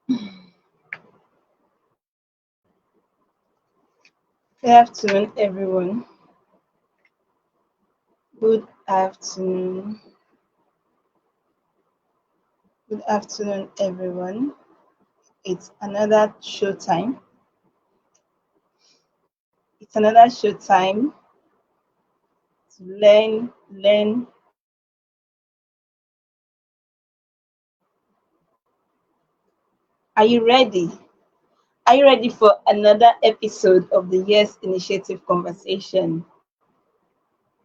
Good afternoon, everyone. Good afternoon. Good afternoon, everyone. It's another show time. It's another show time to learn. Are you ready? Are you ready for another episode of the Yes Initiative conversation?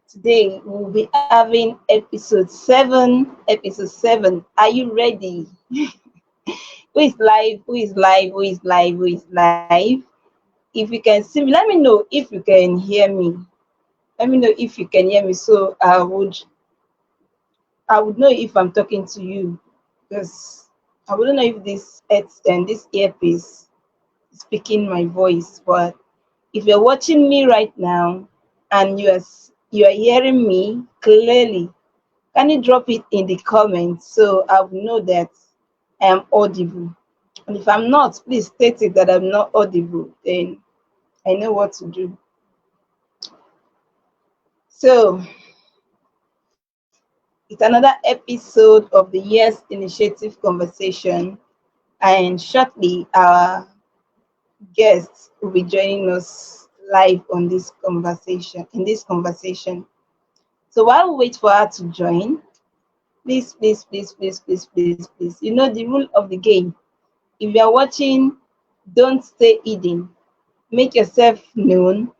Today we'll be having episode 7. Episode 7. Are you ready? Who is live? Who is live? Who is live? Who is live? If you can see me, let me know if you can hear me. Let me know if you can hear me, so I would know if I'm talking to you, because I wouldn't know if this earpiece is speaking my voice. But if you're watching me right now and you are hearing me clearly, can you drop it in the comments so I will know that I am audible? And if I'm not, please state it that I'm not audible. Then I know what to do. So it's another episode of the Yes Initiative conversation, and shortly our guests will be joining us live on this conversation. In this conversation, so while we wait for her to join, please, you know the rule of the game. If you are watching, don't stay hidden. Make yourself known.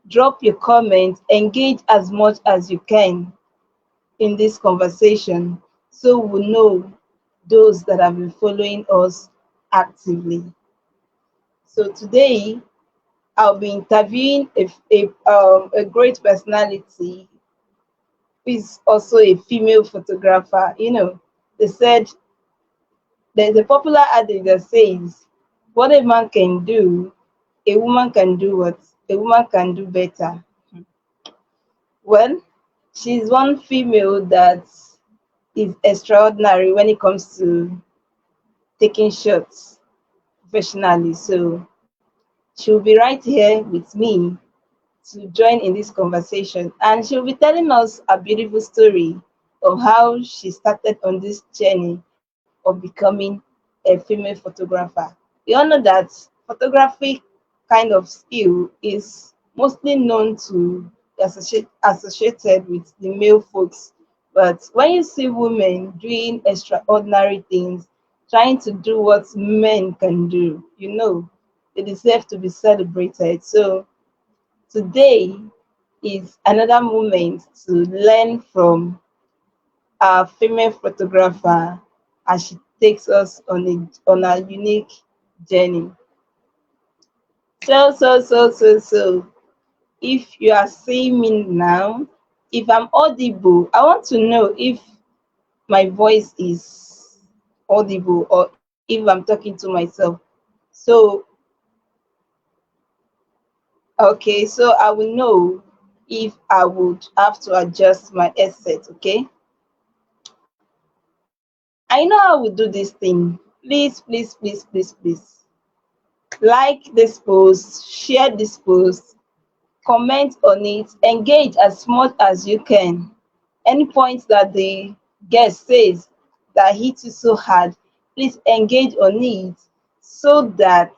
Drop your comments. Engage as much as you can in this conversation so we know those that have been following us actively. So today I'll be interviewing a great personality who is also a female photographer. They said there's a popular adage that says, what a man can do, a woman can do what? A woman can do better. Well, she's one female that is extraordinary when it comes to taking shots professionally. So she'll be right here with me to join in this conversation, and she'll be telling us a beautiful story of how she started on this journey of becoming a female photographer. We all know that photography kind of skill is mostly known to be associated with the male folks. But when you see women doing extraordinary things, trying to do what men can do, they deserve to be celebrated. So today is another moment to learn from our female photographer as she takes us on a unique journey. So, if you are seeing me now, if I'm audible, I want to know if my voice is audible or if I'm talking to myself. So, okay, so I will know if I would have to adjust my headset, okay? I know how we do this thing. Please. Like this post, share this post, comment on it, engage as much as you can. Any points that the guest says that hits you so hard, please engage on it so that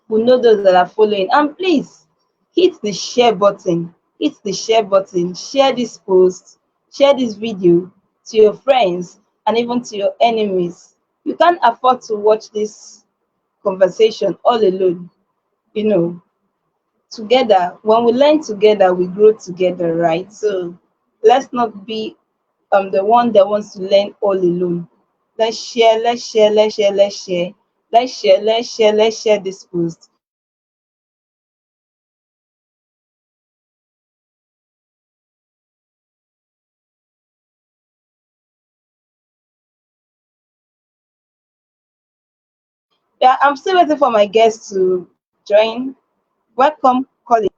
we know those that are following. And please hit the share button. Hit the share button. Share this post, share this video to your friends and even to your enemies. You can't afford to watch this conversation all alone. You know, together, when we learn together, we grow together, right? So let's not be the one that wants to learn all alone. Let's share this post. Yeah, I'm still waiting for my guests to join. Welcome, Colin.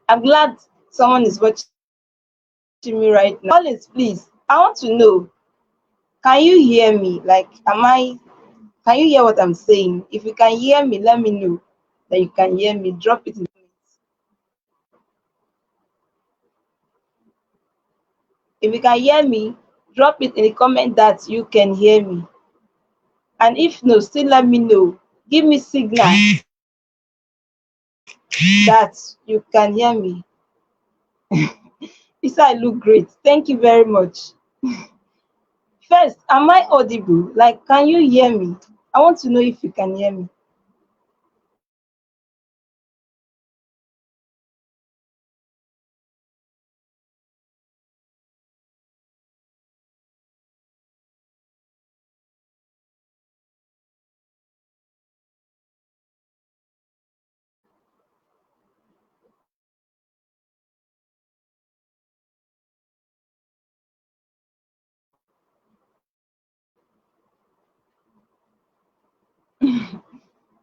I'm glad someone is watching me right now. Collins, please, I want to know, Can you hear me? Like, can you hear what I'm saying? If you can hear me, let me know that you can hear me. Drop it in the comments. If you can hear me, drop it in the comment that you can hear me. And if no, still let me know. Give me signal that you can hear me. This I look great. Thank you very much. First, am I audible? Like, can you hear me? I want to know if you can hear me.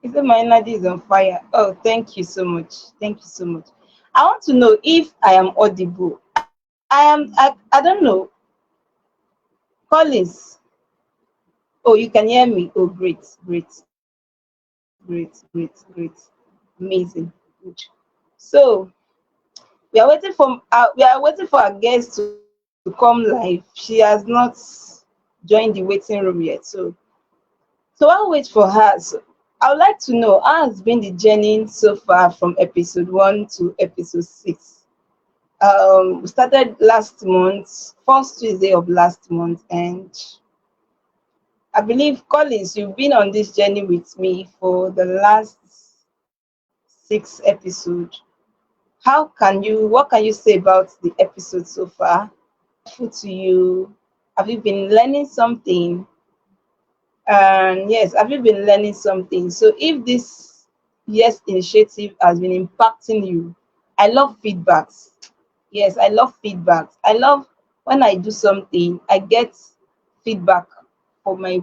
You said my energy is on fire. Oh, thank you so much. Thank you so much. I want to know if I am audible. I don't know. Collins. Oh, you can hear me. Oh, great, great, great, great, great. Amazing. Good. So we are waiting for our guest to come live. She has not joined the waiting room yet. So I'll wait for her. So I would like to know how has been the journey so far from episode 1 to episode 6. We started last month, first Tuesday of last month, and I believe Collins, you've been on this journey with me for the last 6 episodes. What can you say about the episode so far? Food to you? Have you been learning something? And yes, have you been learning something? So if this yes initiative has been impacting you, I love feedbacks. Yes, I love feedbacks. I love when I do something, I get feedback for my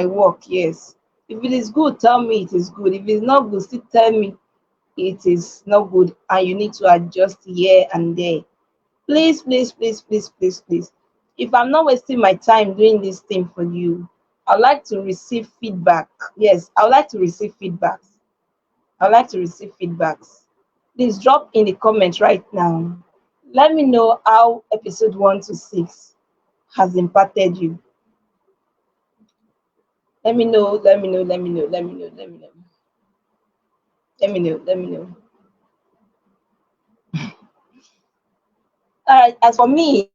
work. Yes. If it is good, tell me it is good. If it's not good, still tell me it is not good and you need to adjust here and there. Please, please, please, please, please, please. If I'm not wasting my time doing this thing for you, I'd like to receive feedback. Yes, I would like to receive feedbacks. I'd like to receive feedbacks. Please drop in the comments right now. Let me know how episode 1 to 6 has impacted you. Let me know, let me know, let me know, let me know, let me know. Let me know, let me know. All right, as for me,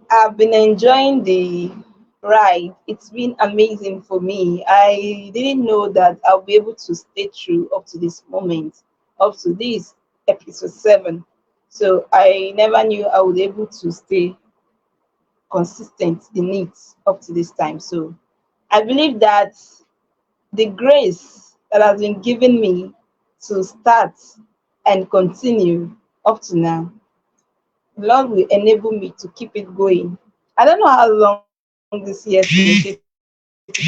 I've been enjoying the ride. It's been amazing for me. I didn't know that I'll be able to stay true up to this moment, up to this episode 7. So I never knew I would be able to stay consistent in it up to this time. So I believe that the grace that has been given me to start and continue up to now, the Lord will enable me to keep it going. I don't know how long this year's initiative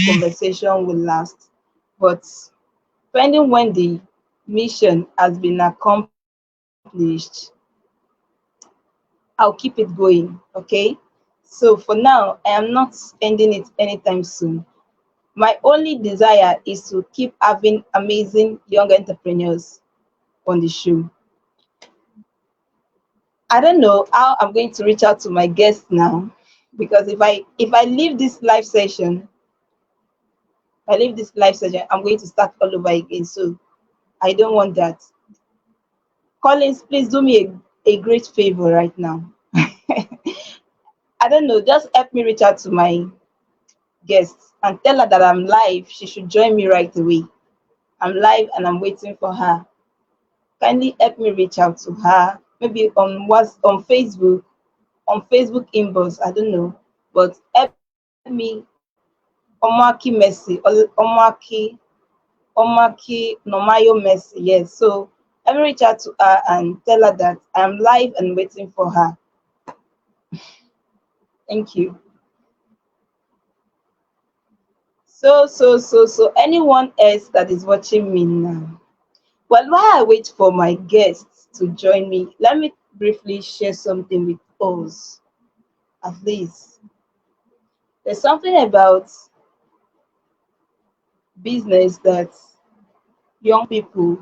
conversation will last, but depending when the mission has been accomplished, I'll keep it going. Okay. So for now, I am not ending it anytime soon. My only desire is to keep having amazing young entrepreneurs on the show. I don't know how I'm going to reach out to my guests now because if I leave this live session, I'm going to start all over again. So I don't want that. Collins, please do me a great favor right now. I don't know, just help me reach out to my guests and tell her that I'm live. She should join me right away. I'm live and I'm waiting for her. Kindly help me reach out to her. Maybe on Facebook inbox. I don't know, but help me. Omoakin Mercy, Omaki Nomayo Mercy. Yes. So let me reach out to her and tell her that I'm live and waiting for her. Thank you. So anyone else that is watching me now. Well, while I wait for my guests to join me, let me briefly share something with us. At least There's something about business that young people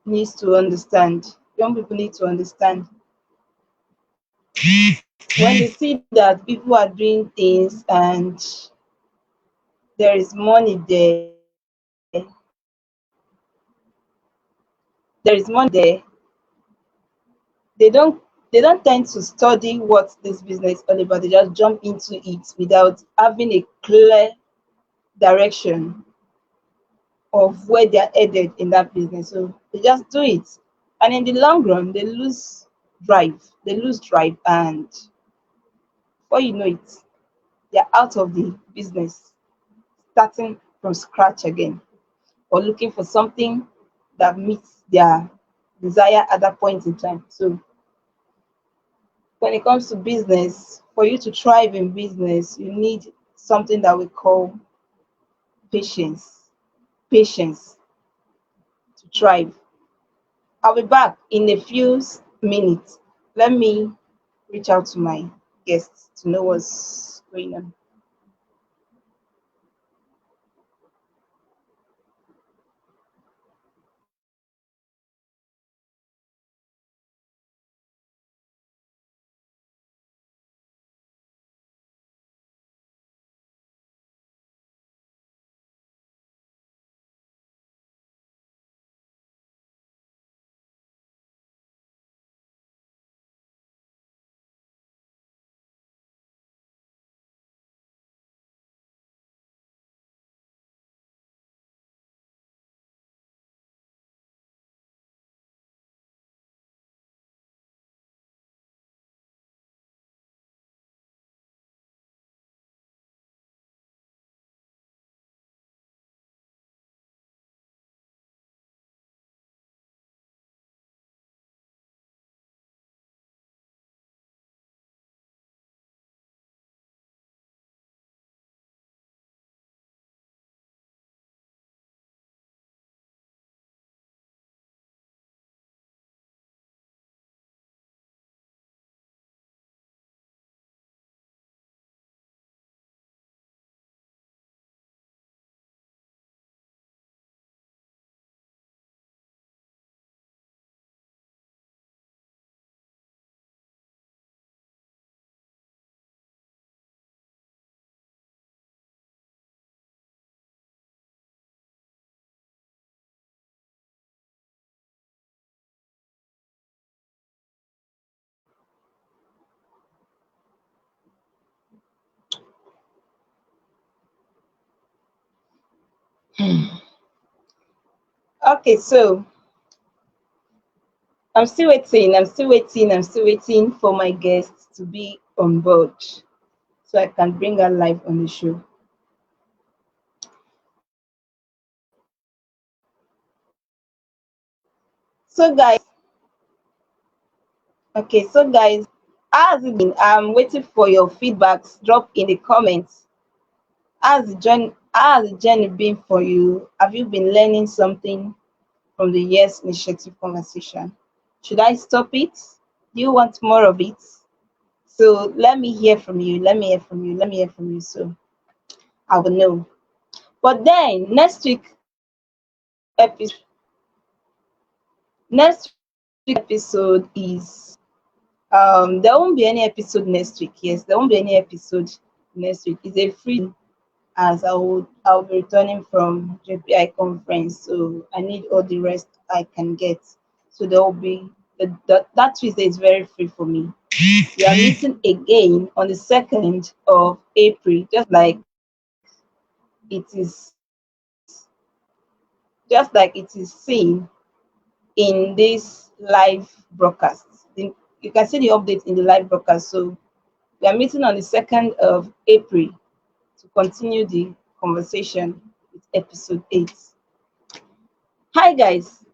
needs to understand. Young people need to understand when they see that people are doing things and there is money there, there is money there, they don't tend to study what this business is all about. They just jump into it without having a clear direction of where they're headed in that business. So they just do it. And in the long run, they lose drive. They lose drive, and before you know it, they're out of the business, starting from scratch again, or looking for something that meets their desire at that point in time. So when it comes to business, for you to thrive in business, you need something that we call patience. Patience to thrive. I'll be back in a few minutes. Let me reach out to my guests to know what's going on. Okay, so I'm still waiting for my guests to be on board so I can bring her live on the show. So guys, okay, so guys, how has it been? I'm waiting for your feedbacks. Drop in the comments. How has the journey been for you? Have you been learning something from the Yes Initiative conversation? Should I stop it? Do you want more of it? So let me hear from you. Let me hear from you. Let me hear from you. So I will know. But then episode next week episode is there won't be any episode next week. Yes, there won't be any episode next week. It's a free, as I'll be returning from JPI conference, so I need all the rest I can get. So there will be that Tuesday is very free for me. We are meeting again on the 2nd of April, it is just like it is seen in this live broadcast. You can see the update in the live broadcast. So we are meeting on the 2nd of April to continue the conversation with episode 8. Hi guys,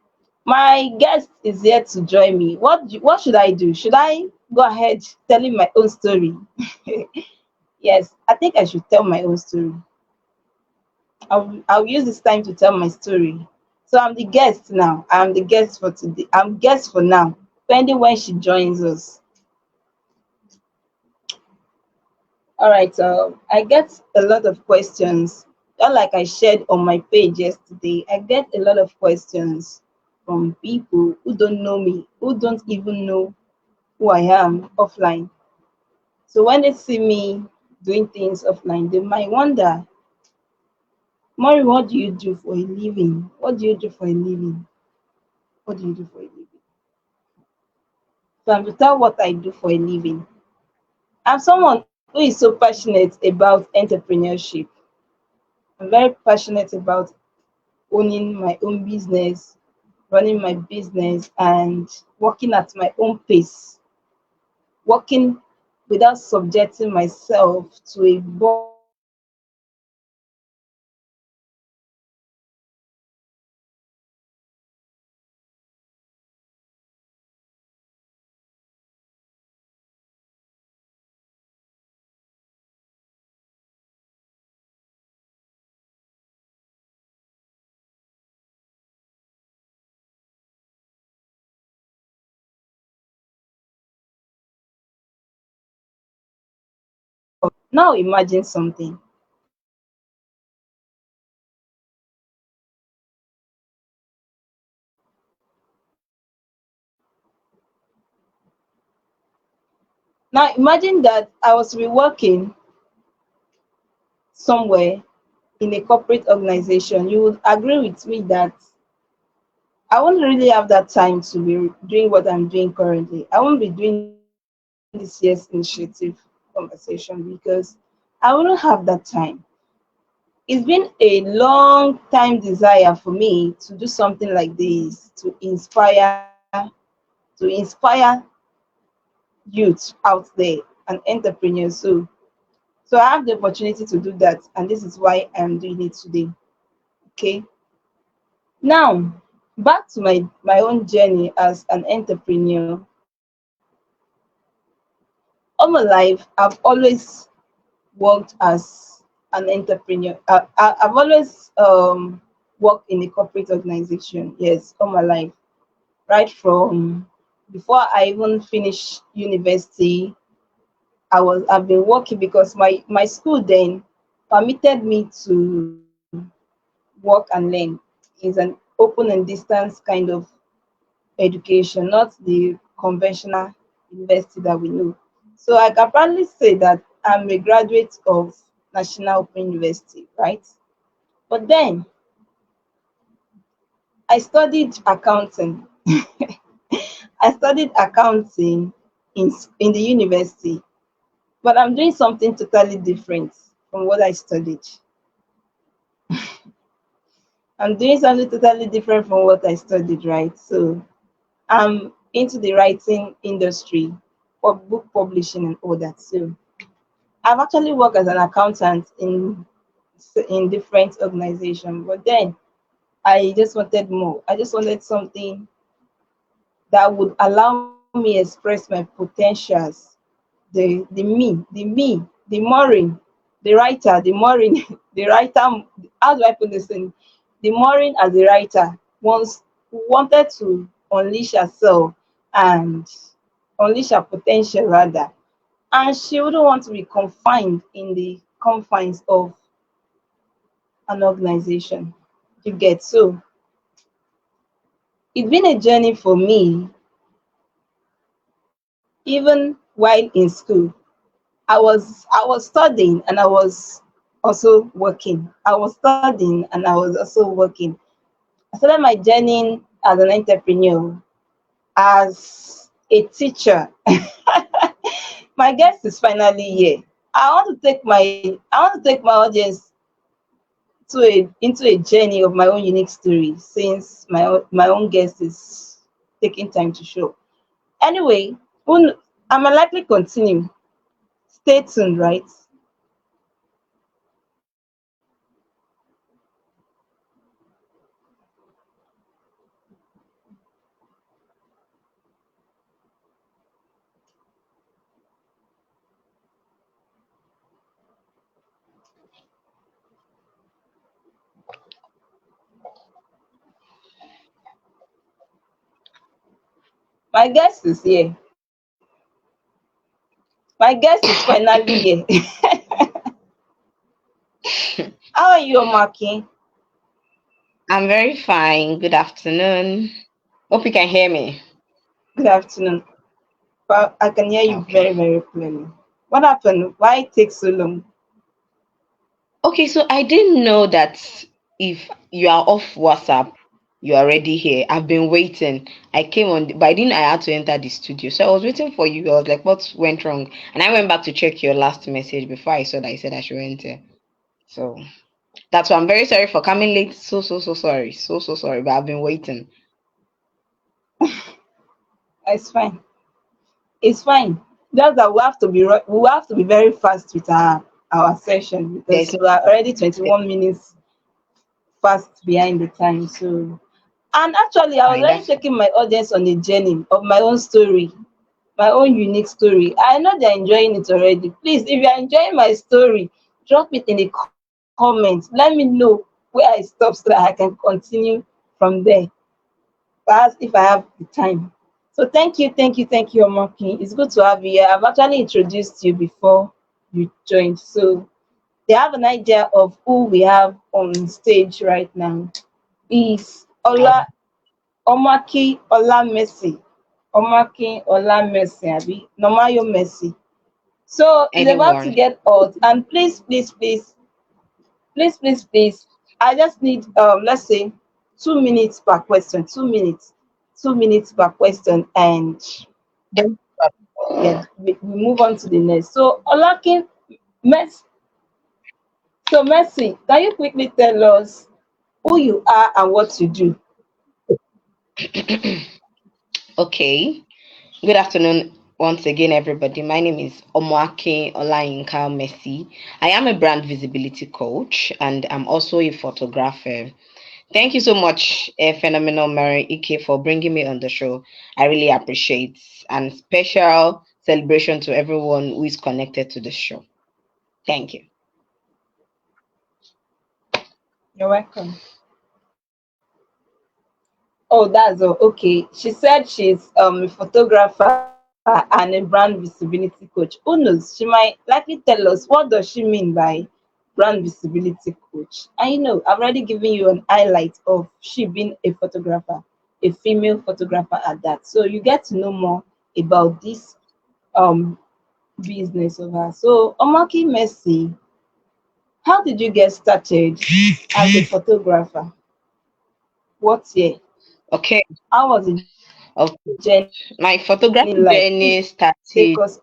my guest is here to join me. What should I do? Should I go ahead telling my own story? Yes, I think I should tell my own story. I'll use this time to tell my story. So I'm the guest now. I'm the guest for today. I'm guest for now, depending when she joins us. All right, I get a lot of questions. Just like I shared on my page yesterday, I get a lot of questions from people who don't know me, who don't even know who I am offline. So when they see me doing things offline, they might wonder, Mori, what do you do for a living? What do you do for a living? What do you do for a living? So I'm to tell what I do for a living. I'm someone who is so passionate about entrepreneurship. I'm very passionate about owning my own business, running my business, and working at my own pace, working without subjecting myself to a boss or a company or now imagine something. Now imagine that I was working somewhere in a corporate organization. You would agree with me that I won't really have that time to be doing what I'm doing currently. I won't be doing this year's initiative conversation because I wouldn't have that time. It's been a long time desire for me to do something like this to inspire youth out there and entrepreneurs. So I have the opportunity to do that, and this is why I'm doing it today. Okay. Now, back to my own journey as an entrepreneur. All my life, I've always worked as an entrepreneur. I've always worked in a corporate organization. Yes, all my life, right from before I even finished university. I've been working because my school then permitted me to work and learn. It's an open and distance kind of education, not the conventional university that we know. So I can proudly say that I'm a graduate of National Open University, right? But then I studied accounting. I studied accounting in the university, but I'm doing something totally different from what I studied. I'm doing something totally different from what I studied, right? So I'm into the writing industry for book publishing and all that. So I've actually worked as an accountant in different organizations, but then I just wanted more. I just wanted something that would allow me express my potentials. The Maureen, the writer, the Maureen, the writer. How do I put this in? The Maureen as a writer wants wanted to unleash herself and unleash her potential rather, and she wouldn't want to be confined in the confines of an organization. You get so it's been a journey for me, even while in school. I was studying and I was also working. I was studying and I was also working. I started my journey as an entrepreneur, as a teacher. My guest is finally here. I want to take my audience into a journey of my own unique story since my own guest is taking time to show. Anyway, I might likely continue. Stay tuned, right? My guest is here. My guest is finally here. are you, Omoakin? I'm very fine. Good afternoon. Hope you can hear me. Good afternoon. But I can hear you Okay. very, very clearly. What happened? Why it take so long? Okay, so I didn't know that if you are off WhatsApp, you're already here. I've been waiting. I came on, but I didn't. I had to enter the studio, so I was waiting for you. I was like, "What went wrong?" And I went back to check your last message before I saw that I said I should enter. So that's why I'm very sorry for coming late. So sorry. So sorry. But I've been waiting. It's fine. It's fine. Just that we have to be very fast with our session There's because we are already 21 minutes fast behind the time. So, and actually, I was fine. already That's taking my audience on a journey of my own story, my own unique story. I know they're enjoying it already. Please, if you're enjoying my story, drop it in the comments. Let me know where I stop so that I can continue from there. Perhaps if I have the time. So thank you, Omoki. It's good to have you here. I've actually introduced you before you joined. So they have an idea of who we have on stage right now. Is all. Omaki Ola Mercy. Omaki Ola Mercy, Abi. Nomayo Mercy. So it's about to Anyone. get hot. And please, I just need let's say 2 minutes per question. 2 minutes. 2 minutes per question, and Then yeah, we move on to the next. So Olakin Mercy, so Mercy, can you quickly tell us who you are and what you do? Okay. Good afternoon once again, everybody. My name is Omoakin Mercy. I am a brand visibility coach and I'm also a photographer. Thank you so much, Phenomenal Mary Ike, for bringing me on the show. I really appreciate, and special celebration to everyone who is connected to the show. Thank you. You're welcome. Oh, that's all. Okay. She said she's a photographer and a brand visibility coach. Who knows? She might likely tell us what does she mean by brand visibility coach. And I've already given you an highlight of she being a photographer, a female photographer at that. So you get to know more about this um business of her. So Omaki Mercy, how did you get started as a photographer? What year? Okay. How was the journey like? Okay. Please My take us photography on this journey journey of started. yours.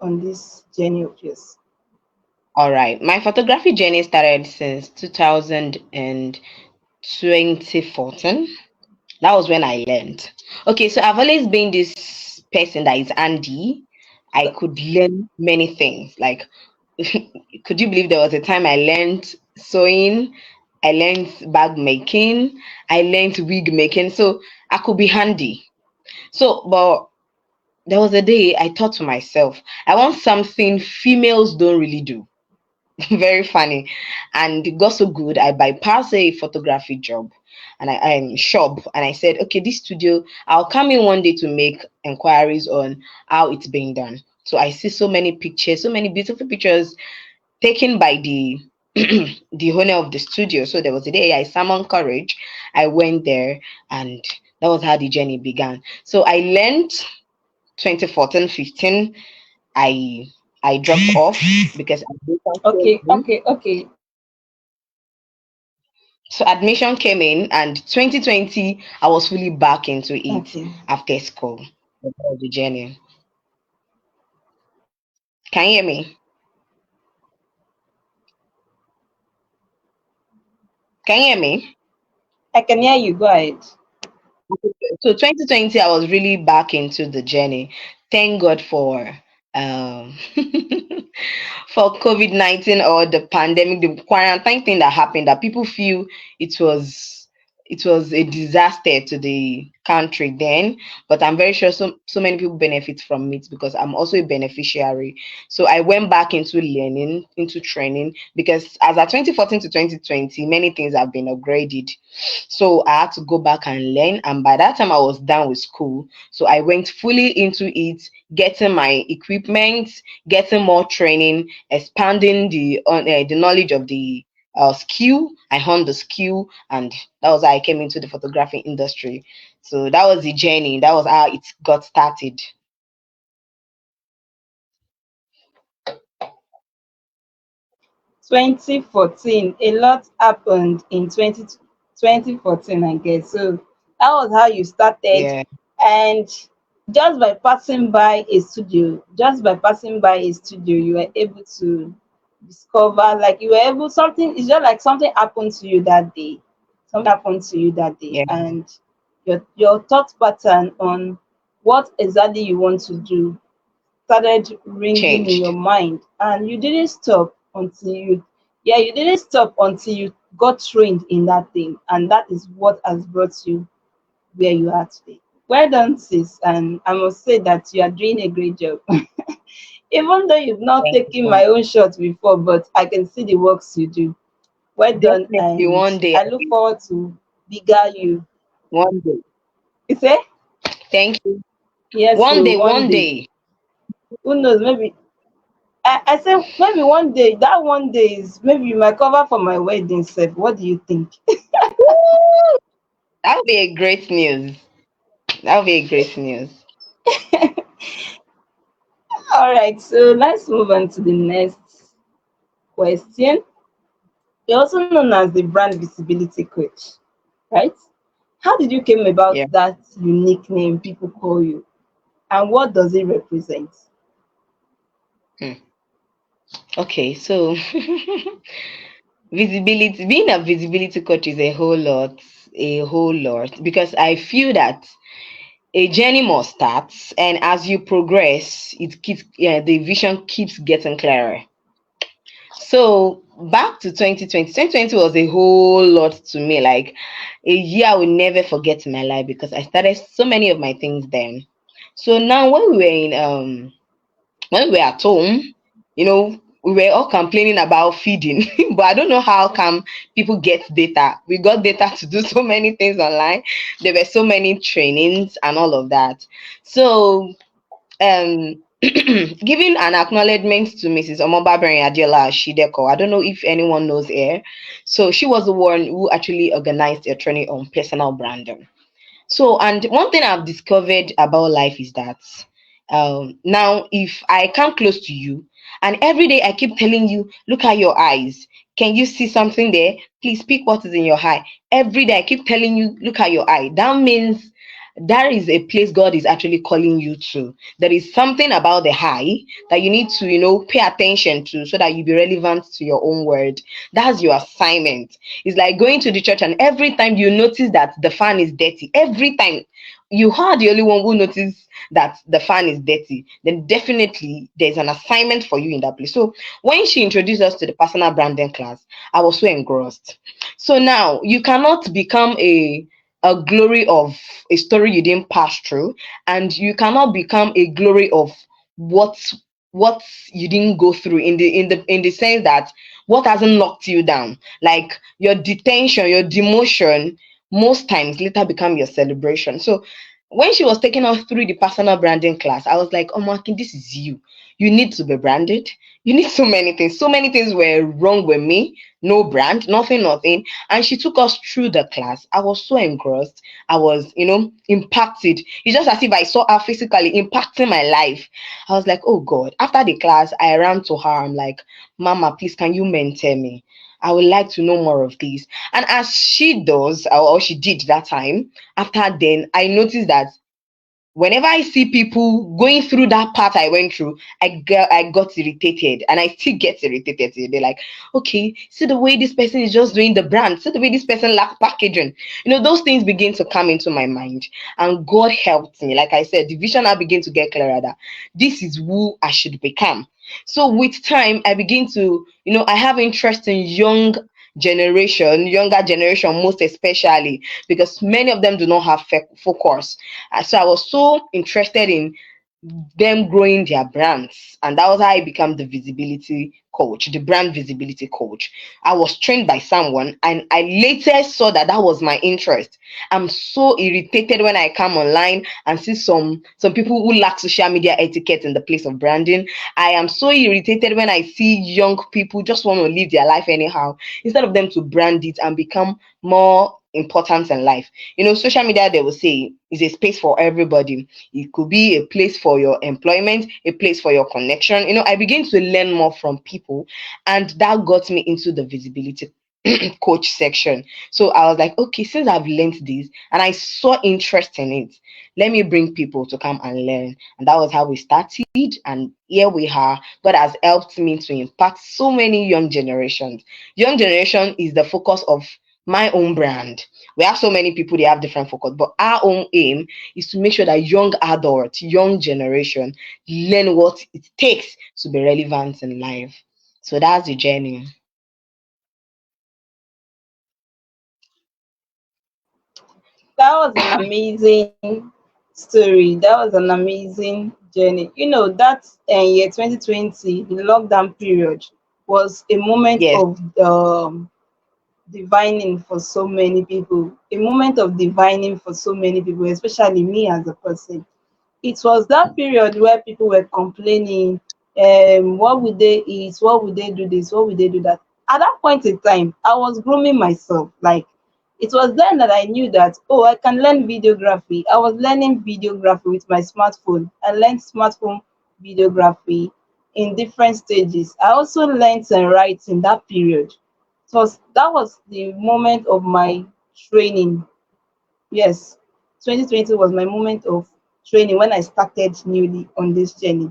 All right. My photography journey started since 2014. That was when I learned. Okay, so I've always been this person that is handy. I So, could learn many things. Like, could you believe there was a time I learned sewing, I learned bag making, I learned wig making. So I could be handy. So, but there was a day I thought to myself, I want something females don't really do. Very funny. And it got so good, I bypassed a photography job and I'm shop and I said, okay, this studio, I'll come in one day to make inquiries on how it's being done. So I see so many pictures, so many beautiful pictures taken by the the owner of the studio. So there was a day I summoned courage. I went there and that was how the journey began. So I learned 2014, 15. I I dropped off because admission came in. okay. So admission came in, and 2020 I was fully back into it Okay. after school. That was the journey. Can you hear me? Can you hear me? I can hear you. Go ahead. So 2020 I was really back into the journey. Thank God for um for COVID-19 or the pandemic, the quarantine thing that happened, that people feel it was it was a disaster to the country then, but I'm very sure so many people benefit from it because I'm also a beneficiary. So I went back into learning, into training, because as at 2014 to 2020 many things have been upgraded. So I had to go back and learn, and by that time I was done with school. So I went fully into it, getting my equipment, getting more training, expanding the knowledge of the skill. I honed the skill, and that was how I came into the photography industry. So that was the journey. That was how it got started. 2014, a lot happened in 2014, I guess. So that was how you started. Yeah, And just by passing by a studio, you were able to discover, like you were able, something, it's just like something happened to you that day. Something happened to you that day. yeah, And your thought pattern on what exactly you want to do started ringing in your changed. mind, and you didn't stop until you didn't stop until you got trained in that thing, and that is what has brought you where you are today. Well done, sis, and I must say that you are doing a great job. Even though you've not Thank you taken so my much. own shot before, but I can see the works you do. Well done, Definitely and one day. I look forward to bigger you. One day. You say? Thank you. Yes, One so day, one one day. day. Who knows, maybe I say maybe one day, that one day is maybe you might cover for my wedding sef. What do you think? Woo! That would be a great news. That would be a great news. All right, so let's move on to the next question. You're also known as the brand visibility coach, right? How did you came about Yeah. that unique name people call you, and what does it represent? Hmm. Okay, so visibility, being a visibility coach is a whole lot, because I feel that a journey must start, and as you progress, it keeps, yeah, the vision keeps getting clearer. So back to 2020, 2020 was a whole lot to me, like a year I will never forget in my life, because I started so many of my things then. So now when we were at home, we were all complaining about feeding, but I don't know how come people get data. We got data to do so many things online. There were so many trainings and all of that. So, giving an acknowledgement to Mrs. Omobabere Adiola Shideko. I don't know if anyone knows her. So she was the one who actually organized a training on personal branding. So, and one thing I've discovered about life is that now, if I come close to you and every day I keep telling you, look at your eyes. Can you see something there? Please speak what is in your eye. Every day I keep telling you, look at your eye. That means that is a place God is actually calling you to. There is something about the eye that you need to, pay attention to, so that you be relevant to your own word. That's your assignment. It's like going to the church, and every time you notice that the fan is dirty, every time you are the only one who notice that the fan is dirty, then definitely there's an assignment for you in that place. So when she introduced us to the personal branding class, I was so engrossed. So now you cannot become a glory of a story you didn't pass through, and you cannot become a glory of what what you didn't go through, in the sense that what hasn't knocked you down, like your detention, your demotion, most times later become your celebration. So when she was taking us through the personal branding class, I was like, oh Markin, this is you. You need to be branded. You need so many things. So many things were wrong with me. No brand, nothing. And she took us through the class. I was so engrossed. I was, impacted. It's just as if I saw her physically impacting my life. I was like, oh God. After the class, I ran to her. I'm like, Mama, please, can you mentor me? I would like to know more of this. And as she does, or she did that time, after then, I noticed that whenever I see people going through that part I went through, I got irritated, and I still get irritated. They're like, okay, see the way this person is just doing the brand, see the way this person lack packaging. Those things begin to come into my mind, and God helped me. Like I said, the vision now begin to get clearer that this is who I should become. So with time, I begin to, I have interest in younger generation, most especially because many of them do not have focus. So I was so interested in them growing their brands. And that was how I became the visibility coach, the brand visibility coach. I was trained by someone, and I later saw that that was my interest. I'm so irritated when I come online and see some people who lack social media etiquette in the place of branding. I am so irritated when I see young people just want to live their life anyhow instead of them to brand it and become more important in life. Social media, they will say, is a space for everybody. It could be a place for your employment, a place for your connection. I begin to learn more from people, and that got me into the visibility coach section. So I was like, okay, since I've learned this and I saw interest in it, let me bring people to come and learn. And that was how we started. And here we are. God has helped me to impact so many young generations. Young generation is the focus of my own brand. We have so many people, they have different focus, but our own aim is to make sure that young adults, young generation learn what it takes to be relevant in life. So that's the journey. That was an amazing story. That was an amazing journey. That year 2020, the lockdown period, was a moment Yes. of divining for so many people. A moment of divining for so many people, especially me as a person. It was that period where people were complaining, what would they eat, what would they do this, what would they do that. At that point in time, I was grooming myself. Like, it was then that I knew that, oh, I can learn videography. I was learning videography with my smartphone. I learned smartphone videography in different stages. I also learned and writing that period. That was the moment of my training. Yes, 2020 was my moment of training when I started newly on this journey.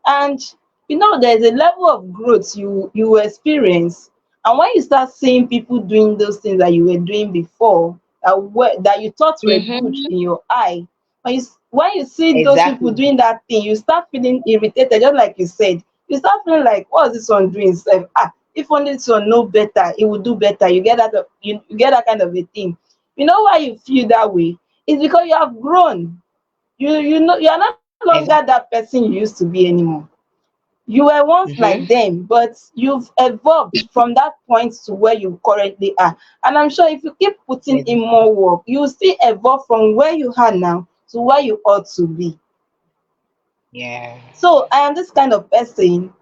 And there's a level of growth you experience, and when you start seeing people doing those things that you were doing before, that you thought were good Mm-hmm. in your eye, when you see those people Exactly. doing that thing, you start feeling irritated, just like you said. You start feeling like, what's this one doing sef? If only this one know better, it would do better. You get that kind of a thing. You know why you feel that way? It's because you have grown. You are no longer that Exactly. person you used to be anymore. You were once like Mm-hmm. them, but you've evolved from that point to where you currently are. And I'm sure if you keep putting in Exactly. more work, you will still evolve from where you are now to where you ought to be. Yeah. So I am this kind of person.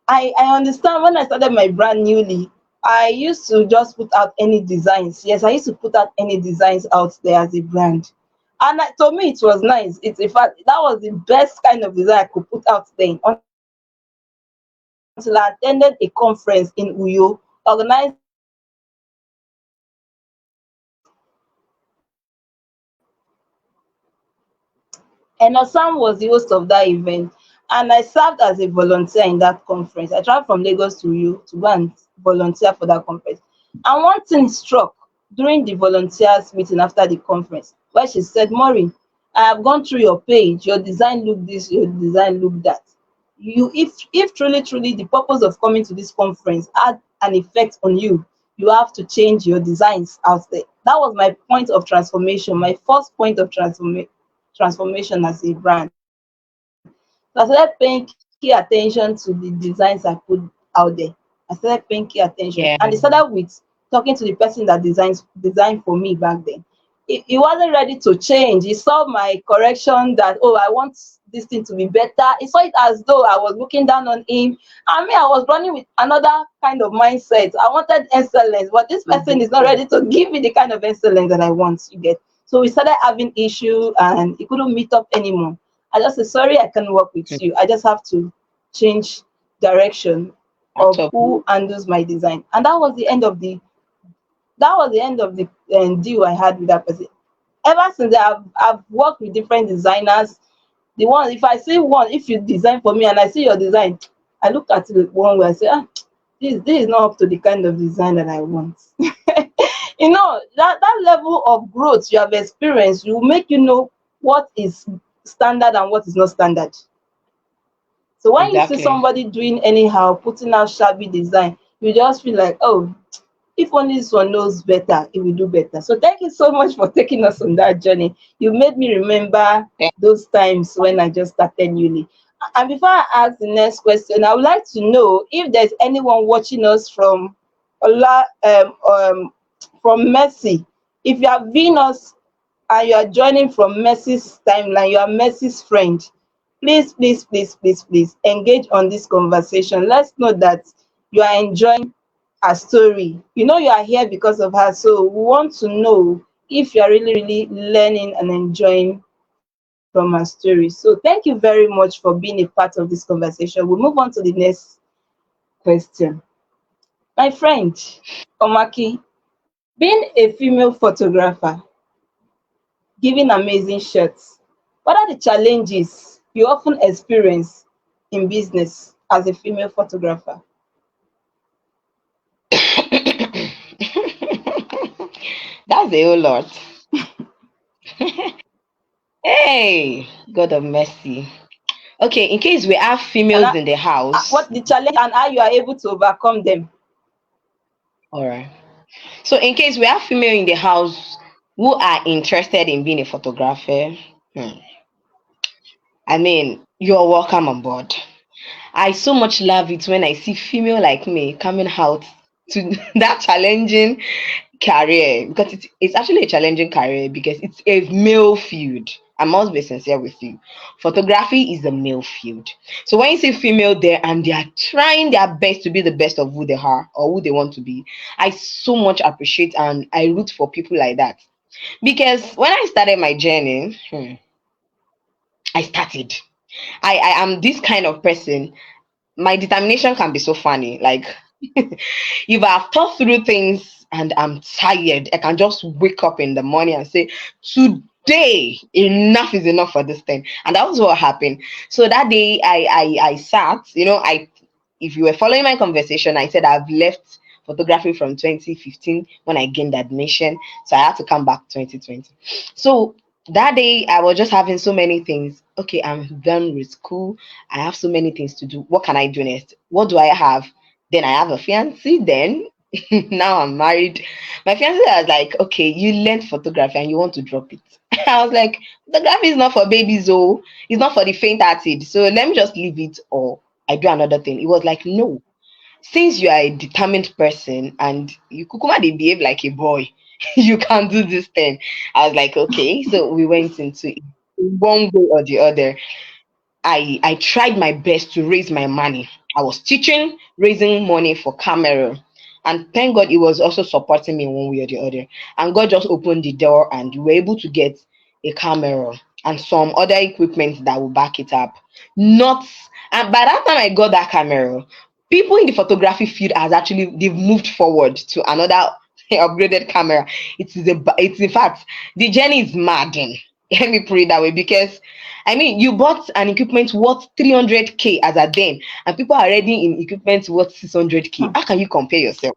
I understand when I started my brand newly, I used to just put out any designs. Yes, I used to put out any designs out there as a brand. And to me, it was nice. It's in fact that was the best kind of design I could put out then, until I attended a conference in Uyo organized by Omoakin Mercy. And Osam was the host of that event, and I served as a volunteer in that conference. I traveled from Lagos to Uyo to go and volunteer for that conference. And one thing struck during the volunteers meeting after the conference, where she said, Maureen, I have gone through your page, your design look this, your design look that. If truly the purpose of coming to this conference had an effect on you, you have to change your designs out there. That was my point of transformation, my first point of transformation as a brand. So I started paying key attention to the designs I put out there. I started paying key attention, and it started with Yeah. talking to the person that designed for me back then. He wasn't ready to change. He saw my correction that, oh, I want this thing to be better. He saw it as though I was looking down on him. And me, I was running with another kind of mindset. I wanted excellence, but this person is not ready Exactly. to give me the kind of excellence that I want. You get. So we started having issue, and he couldn't meet up anymore. I just said, sorry, I can't work with you. I just have to change direction Out of of who handles my design. And that was the end of the deal I had with that person. Ever since I've worked with different designers. The one, if I see one, if you design for me and I see your design, I look at it one way, I say, this is not up to the kind of design that I want. That level of growth you have experienced will make you know what is standard and what is not standard. So when you see exactly. somebody doing anyhow, putting out shabby design, you just feel like, oh, If only this one knows better, it will do better. So thank you so much for taking us on that journey. You made me remember those times when I just started newly. And before I ask the next question, I would like to know if there's anyone watching us from Ola, from Mercy. If you have been us and you are joining from Mercy's timeline, you are Mercy's friend. Please, please, please, please, please engage on this conversation. Let's know that you are enjoying her story. You know you are here because of her, so we want to know if you are really, really learning and enjoying from her story. So thank you very much for being a part of this conversation. We'll move on to the next question. My friend Omaki, being a female photographer, giving amazing shots, what are the challenges you often experience in business as a female photographer? That's a whole lot. Hey, God of mercy. Okay, in case we have And females in the house, what the challenge and how you are able to overcome them? all right. So, in case we have female in the house who are interested in being a photographer, hmm, I mean, you're welcome on board. I so much love it when I see female like me coming out to that challenging career, because it's actually a challenging career because it's a male field. I must be sincere with you. Photography is a male field. So when you see female there and they are trying their best to be the best of who they are or who they want to be, I so much appreciate and I root for people like that. Because when I started my journey, I started. I am this kind of person. My determination can be so funny. Like if I've thought through things and I'm tired, I can just wake up in the morning and say, today enough is enough for this thing. And that was what happened. So that day I sat, I if you were following my conversation, I said I've left photography from 2015 when I gained admission. So I had to come back 2020. So that day I was just having so many things. Okay, I'm done with school. I have so many things to do. What can I do next? What do I have? Then I have a fiance. Then now I'm married. My fiance was like, okay, you learned photography and you want to drop it. I was like, photography is not for babies, oh, it's not for the faint-hearted. So let me just leave it or I do another thing. It was like, no, since you are a determined person and you kukuma they behave like a boy, you can do this thing. I was like, okay. So we went into it one way or the other. I tried my best to raise my money. I was teaching, raising money for camera. And thank God it was also supporting me in one way or the other. And God just opened the door and we were able to get a camera and some other equipment that will back it up. Not and by that time I got that camera, people in the photography field has actually they've moved forward to another upgraded camera. It's in fact the journey is mad. Let me put it that way because I mean, you bought an equipment worth 300K as a then, and people are already in equipment worth 600K. Hmm. How can you compare yourself?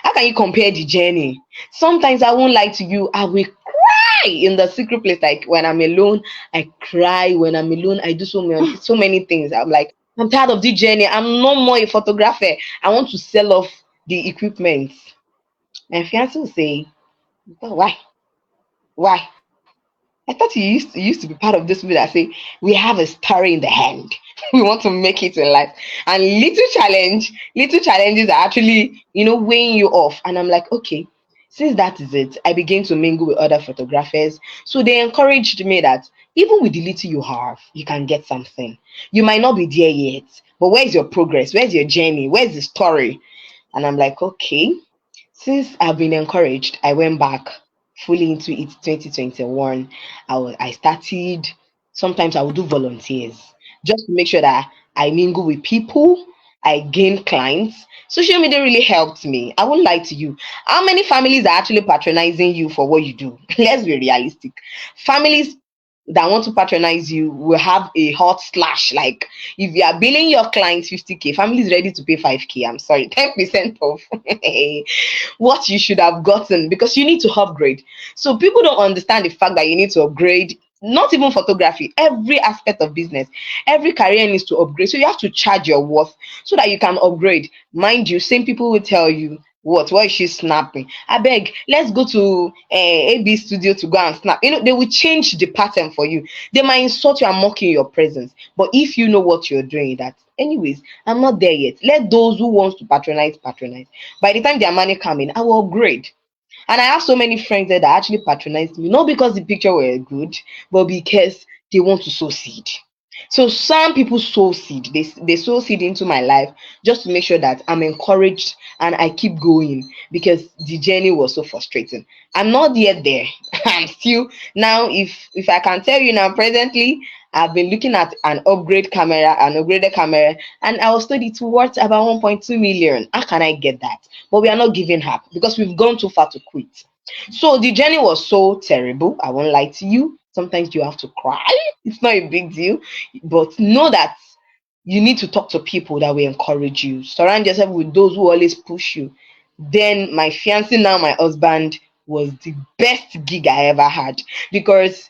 How can you compare the journey? Sometimes I won't lie to you, I will cry in the secret place. Like when I'm alone, I cry. When I'm alone, I do so many things. I'm like, I'm tired of this journey. I'm no more a photographer. I want to sell off the equipment. My fiance will say, "But why? Why? I thought you used to be part of this movie that say we have a story in the hand. We want to make it in life. And little challenges are actually, weighing you off. And I'm like, okay, since that is it, I began to mingle with other photographers. So they encouraged me that even with the little you have, you can get something. You might not be there yet, but where's your progress? Where's your journey? Where's the story? And I'm like, okay, since I've been encouraged, I went back fully into it 2021. I started, sometimes I would do volunteers just to make sure that I mingle with people, I gain clients. Social media really helped me. I won't lie to you. How many families are actually patronizing you for what you do? Let's be realistic. Families that want to patronize you will have a hot slash. Like if you are billing your clients 50K, family is ready to pay 5K. I'm sorry, 10% of what you should have gotten because you need to upgrade. So people don't understand the fact that you need to upgrade. Not even photography, every aspect of business, every career needs to upgrade. So you have to charge your worth so that you can upgrade. Mind you, same people will tell you What is she snapping? I beg, let's go to AB studio to go and snap. They will change the pattern for you. They might insult you and mock you in your presence. But if you know what you're doing, that anyways, I'm not there yet. Let those who wants to patronize. By the time their money come in, I will upgrade. And I have so many friends there that actually patronized me, not because the picture were good, but because they want to sow seed. So some people sow seed. They sow seed into my life just to make sure that I'm encouraged and I keep going because the journey was so frustrating. I'm not yet there. I'm still now. If I can tell you now, presently I've been looking at an upgraded camera, and I was told it's worth about 1.2 million. How can I get that? But we are not giving up because we've gone too far to quit. So the journey was so terrible. I won't lie to you. Sometimes you have to cry. It's not a big deal. But know that you need to talk to people that will encourage you. Surround yourself with those who always push you. Then my fiance, now my husband, was the best gig I ever had because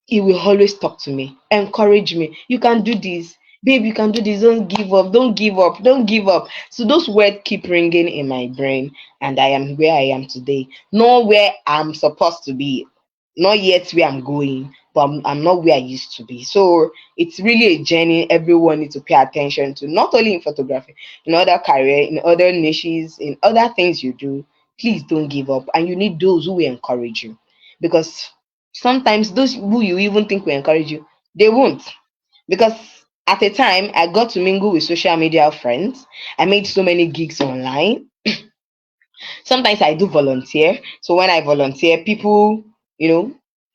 he will always talk to me, encourage me. You can do this, babe. You can do this. Don't give up. Don't give up. Don't give up. So those words keep ringing in my brain, and I am where I am today. Not where I'm supposed to be. Not yet where I'm going, but I'm not where I used to be. So it's really a journey everyone needs to pay attention to, not only in photography, in other career, in other niches, in other things you do. Please don't give up, and you need those who will encourage you because sometimes those who you even think will encourage you, they won't. Because at a time, I got to mingle with social media friends. I made so many gigs online. Sometimes I do volunteer. So when I volunteer, you know,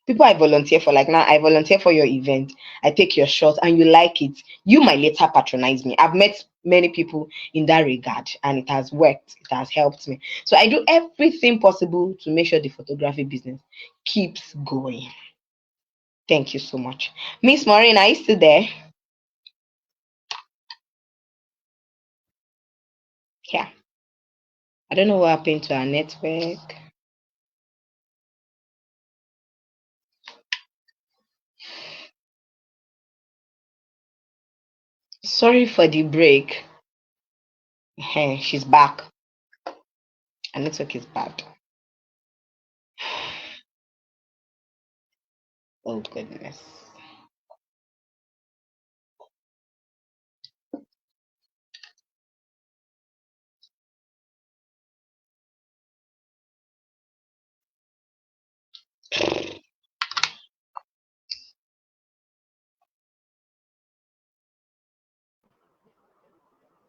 people I volunteer for, like now, I volunteer for your event. I take your shot and you like it. You might later patronize me. I've met many people in that regard and it has worked. It has helped me. So I do everything possible to make sure the photography business keeps going. Thank you so much. Miss Maureen, are you still there? Yeah. I don't know what happened to our network. Sorry for the break. Hey, she's back. Our network is bad. Oh goodness.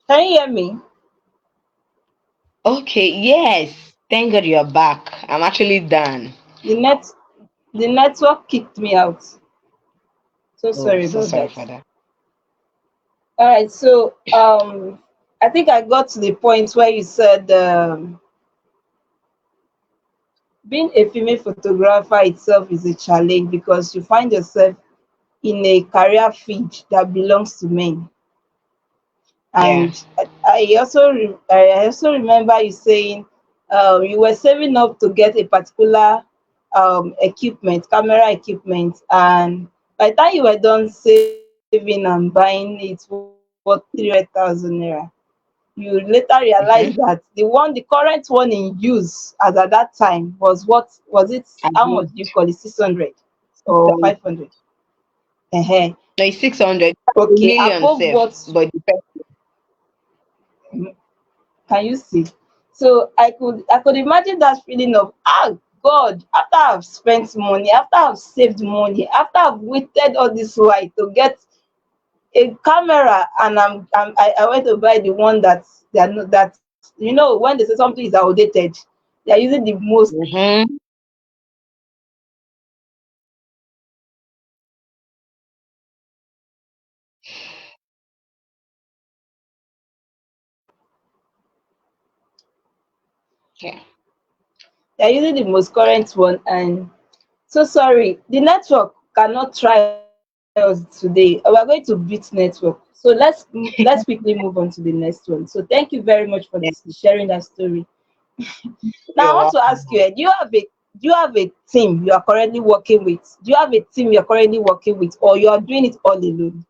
Can you hear me? Okay, yes. Thank God you're back. I'm actually done. The net the network kicked me out. So Oh, sorry so about sorry that. for that. All right, so I think I got to the point where you said being a female photographer itself is a challenge because you find yourself in a career field that belongs to men. Yeah. And I also remember you saying you were saving up to get a particular equipment, camera equipment, and by the time you were done saving and buying it worth 300,000 naira, you later realized Mm-hmm. that the current one in use as at that time was what was it? I How much did do you call it? 600 or 600. 500? Uh-huh. No, it's 600. A Okay, million above safe. what But depends. can you see? So I could imagine that feeling of God, after I've spent money, after I've saved money, after I've waited all this while to get a camera, and I went to buy the one that they are not that when they say something is outdated, they are using the most Mm-hmm. Yeah. they are using the most current one. And so sorry, the network cannot try us today. We are going to beat network. So let's quickly move on to the next one. So thank you very much for this Yeah. sharing that story. Now I You're want to welcome. ask you, do you have a team you are currently working with? Do you have a team you're currently working with, or you are doing it all alone?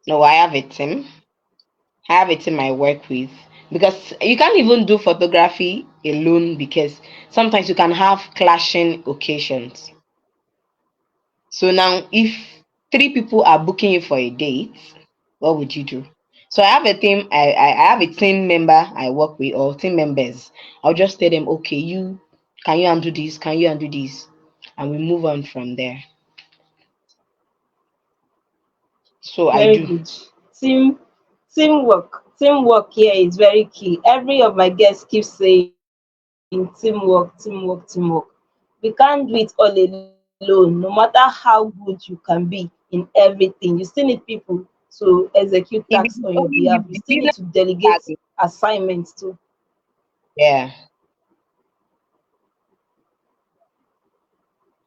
No, I have a team. I have a team I work with. because you can't even do photography alone because sometimes you can have clashing occasions. So now, if three people are booking you for a date, what would you do? So I have a team. I have a team member I work with, or team members. I'll just tell them, okay, you can you undo this? Can you undo this? And we move on from there. So I Very do. good. Team teamwork here is very key. Every of my guests keeps saying teamwork. We can't do it all alone. No matter how good you can be in everything, you still need people to execute tasks on your If behalf. it's You only still you, need to the business delegate starting. assignments too. Yeah.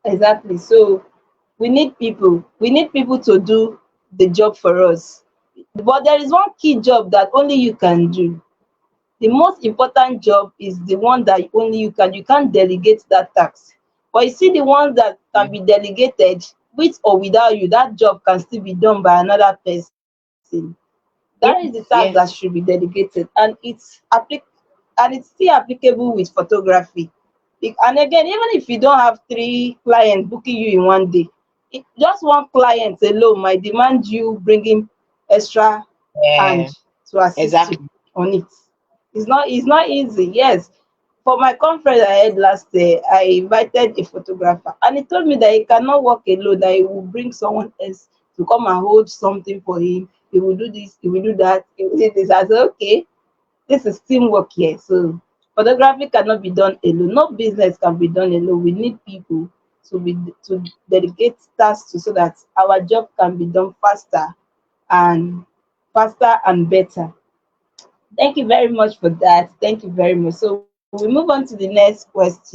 Exactly. So we need people to do the job for us. But there is one key job that only you can do. The most important job is the one that only you can't delegate that task. But you see the ones that can be Mhm. delegated, with or without you, that job can still be done by another person. That is the task that Yes. should be Yes. delegated, and it's still applicable with photography. And again, even if you don't have three clients booking you in one day, just one client alone might demand you bringing extra Yeah. hand to assist you Exactly. on it. It's not easy. Yes. For my conference I had last year, I invited a photographer and he told me that he cannot work alone, that he will bring someone else to come and hold something for him. He will do this, he will do that, he will do this. I said, okay, this is teamwork here. So photography cannot be done alone. No business can be done alone. We need people to dedicate tasks to, so that our job can be done and faster and better. Thank you very much for that. Thank you very much. So we move on to the next question.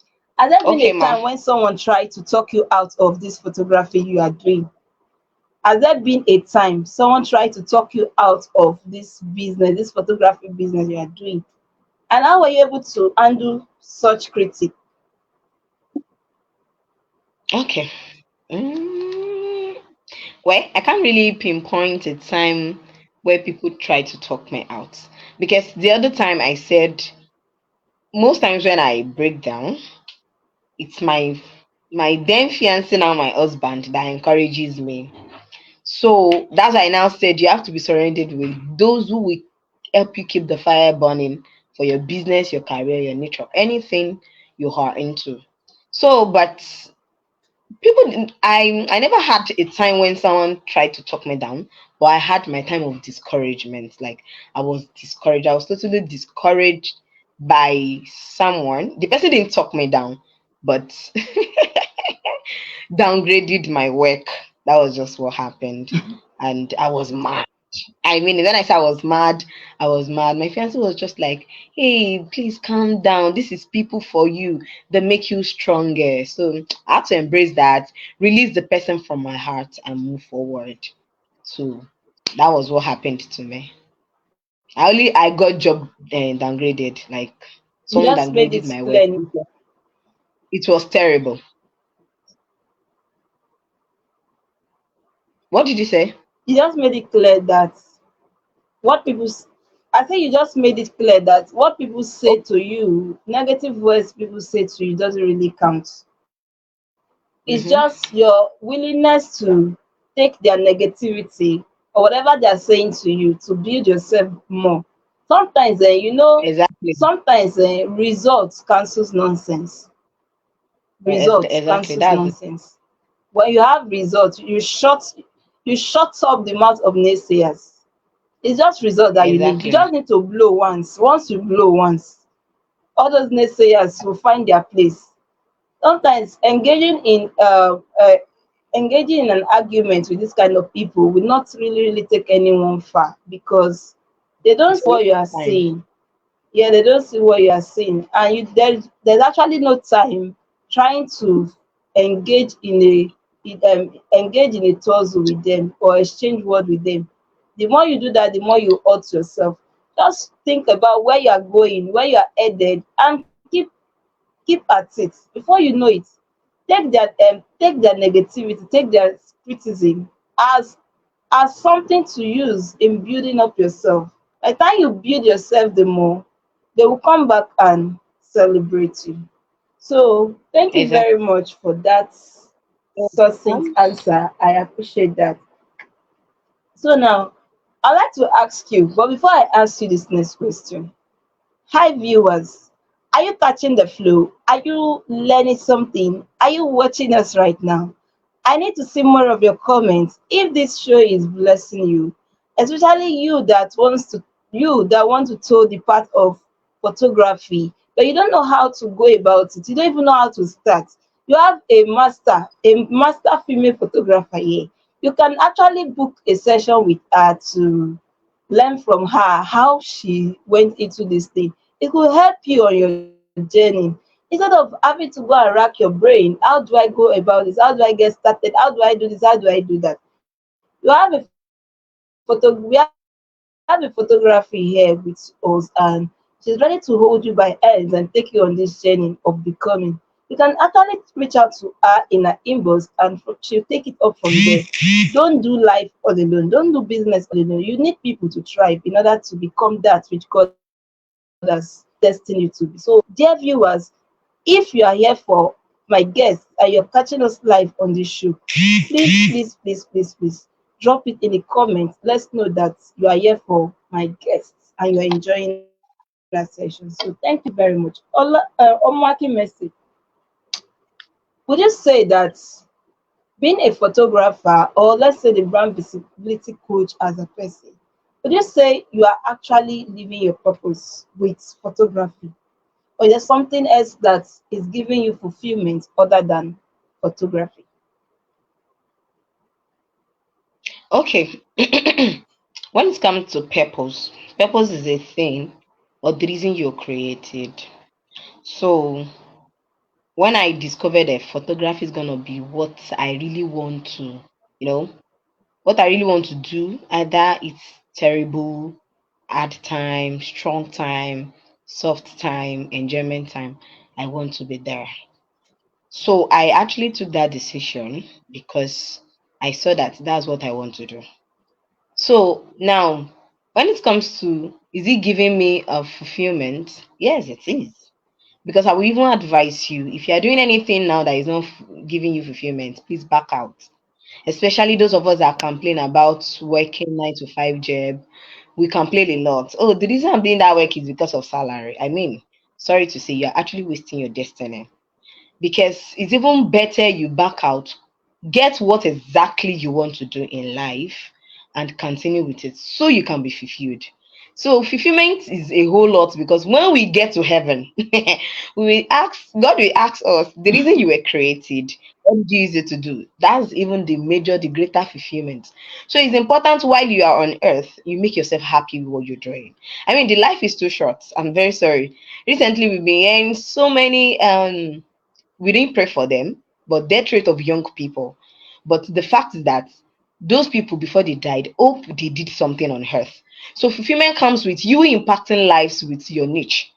Has there been a Okay, time ma. when someone tried to talk you out of this photography you are doing? Has there been a time someone tried to talk you out of this business, this photography business you are doing? And how were you able to handle such critic? Okay. Mm, well, I can't really pinpoint a time where people try to talk me out because the other time I said most times when I break down, it's my then fiance, now my husband, that encourages me. So that's why I now said you have to be surrounded with those who will help you keep the fire burning for your business, your career, your nature, anything you are into. So, but I never had a time when someone tried to talk me down, but I had my time of discouragement. Like I was discouraged. I was totally discouraged by someone. The person didn't talk me down, but downgraded my work. That was just what happened. And I was mad. I mean, when I said I was mad, I was mad. My fiance was just like, hey, please calm down. This is people for you. They make you stronger. So I had to embrace that, release the person from my heart, and move forward. So that was what happened to me. I got job downgraded. Like You someone just made downgraded it my work. clear. It was terrible. What did you say? You just made it clear that what people s- I think you just made it clear that what people say to you, negative words people say to you, doesn't really count. It's just Mm-hmm. your willingness to take their negativity or whatever they are saying to you to build yourself more. Sometimes, Exactly. sometimes results cancels nonsense. Results Exactly. cancels That's it. nonsense. When you have results, you shut up the mouth of naysayers. It's just result that you need. You Exactly. just need to blow once. Once you blow once, all those naysayers will find their place. Sometimes engaging in an argument with this kind of people will not really take anyone far, because they don't It's see a waste what you are of time. saying. Yeah, they don't see what you are saying, and there's actually no time trying to engage in a tussle with them or exchange word with them. The more you do that, the more you hurt yourself. Just think about where you are going, where you are headed, and keep at it. Before you know it, take their negativity, take their criticism as something to use in building up yourself. By the time you build yourself the more, they will come back and celebrate you. So thank you Exactly. very much for that succinct answer. I appreciate that. So now I'd like to ask you, but before I ask you this next question, hi viewers, are you catching the flow? Are you learning something? Are you watching us right now? I need to see more of your comments if this show is blessing you, especially you that want to toe the path of photography, but you don't know how to go about it. You don't even know how to start. You have a master female photographer here. You can actually book a session with her to learn from her how she went into this thing. It will help you on your journey instead of having to go and rack your brain. How do I go about this? How do I get started? How do I do this? How do I do that? We have a photography here with us, and she's ready to hold you by hands and take you on this journey of becoming. You can actually reach out to her in her inbox, and she'll take it up from there. Don't do life all alone. Don't do business all alone. You need people to thrive in order to become that which God has destined you to be. So, dear viewers, if you are here for my guests and you're catching us live on this show, please drop it in the comments. Let's know that you are here for my guests and you're enjoying our session. So thank you very much. Omoakin Mercy, would you say that being a photographer, or let's say the brand visibility coach as a person, would you say you are actually living your purpose with photography? Or is there something else that is giving you fulfillment other than photography? Okay. When it comes to purpose, purpose is a thing or the reason you're created. So when I discovered that photography is gonna be what I really want to, you know, what I really want to do, either it's terrible, hard time, strong time, soft time, enjoyment time, I want to be there. So I actually took that decision because I saw that that's what I want to do. So now, when it comes to is it giving me a fulfillment? Yes, it is. Because I will even advise you if you are doing anything now that is not giving you fulfillment, please back out. Especially those of us that complain about working 9 to 5 job, we complain a lot. Oh, the reason I'm doing that work is because of salary. I mean, sorry to say, you're actually wasting your destiny because it's even better you back out, get what exactly you want to do in life, and continue with it so you can be fulfilled. So, fulfillment is a whole lot because when we get to heaven, we will ask God, will ask us the reason you were created, what did you use it to do? That's even the greater fulfillment. So, it's important while you are on earth, you make yourself happy with what you're doing. I mean, the life is too short. I'm very sorry. Recently, we've been hearing so many we didn't pray for them, but death rate of young people. But the fact is that those people before they died, hope they did something on earth. So fulfillment comes with you impacting lives with your niche,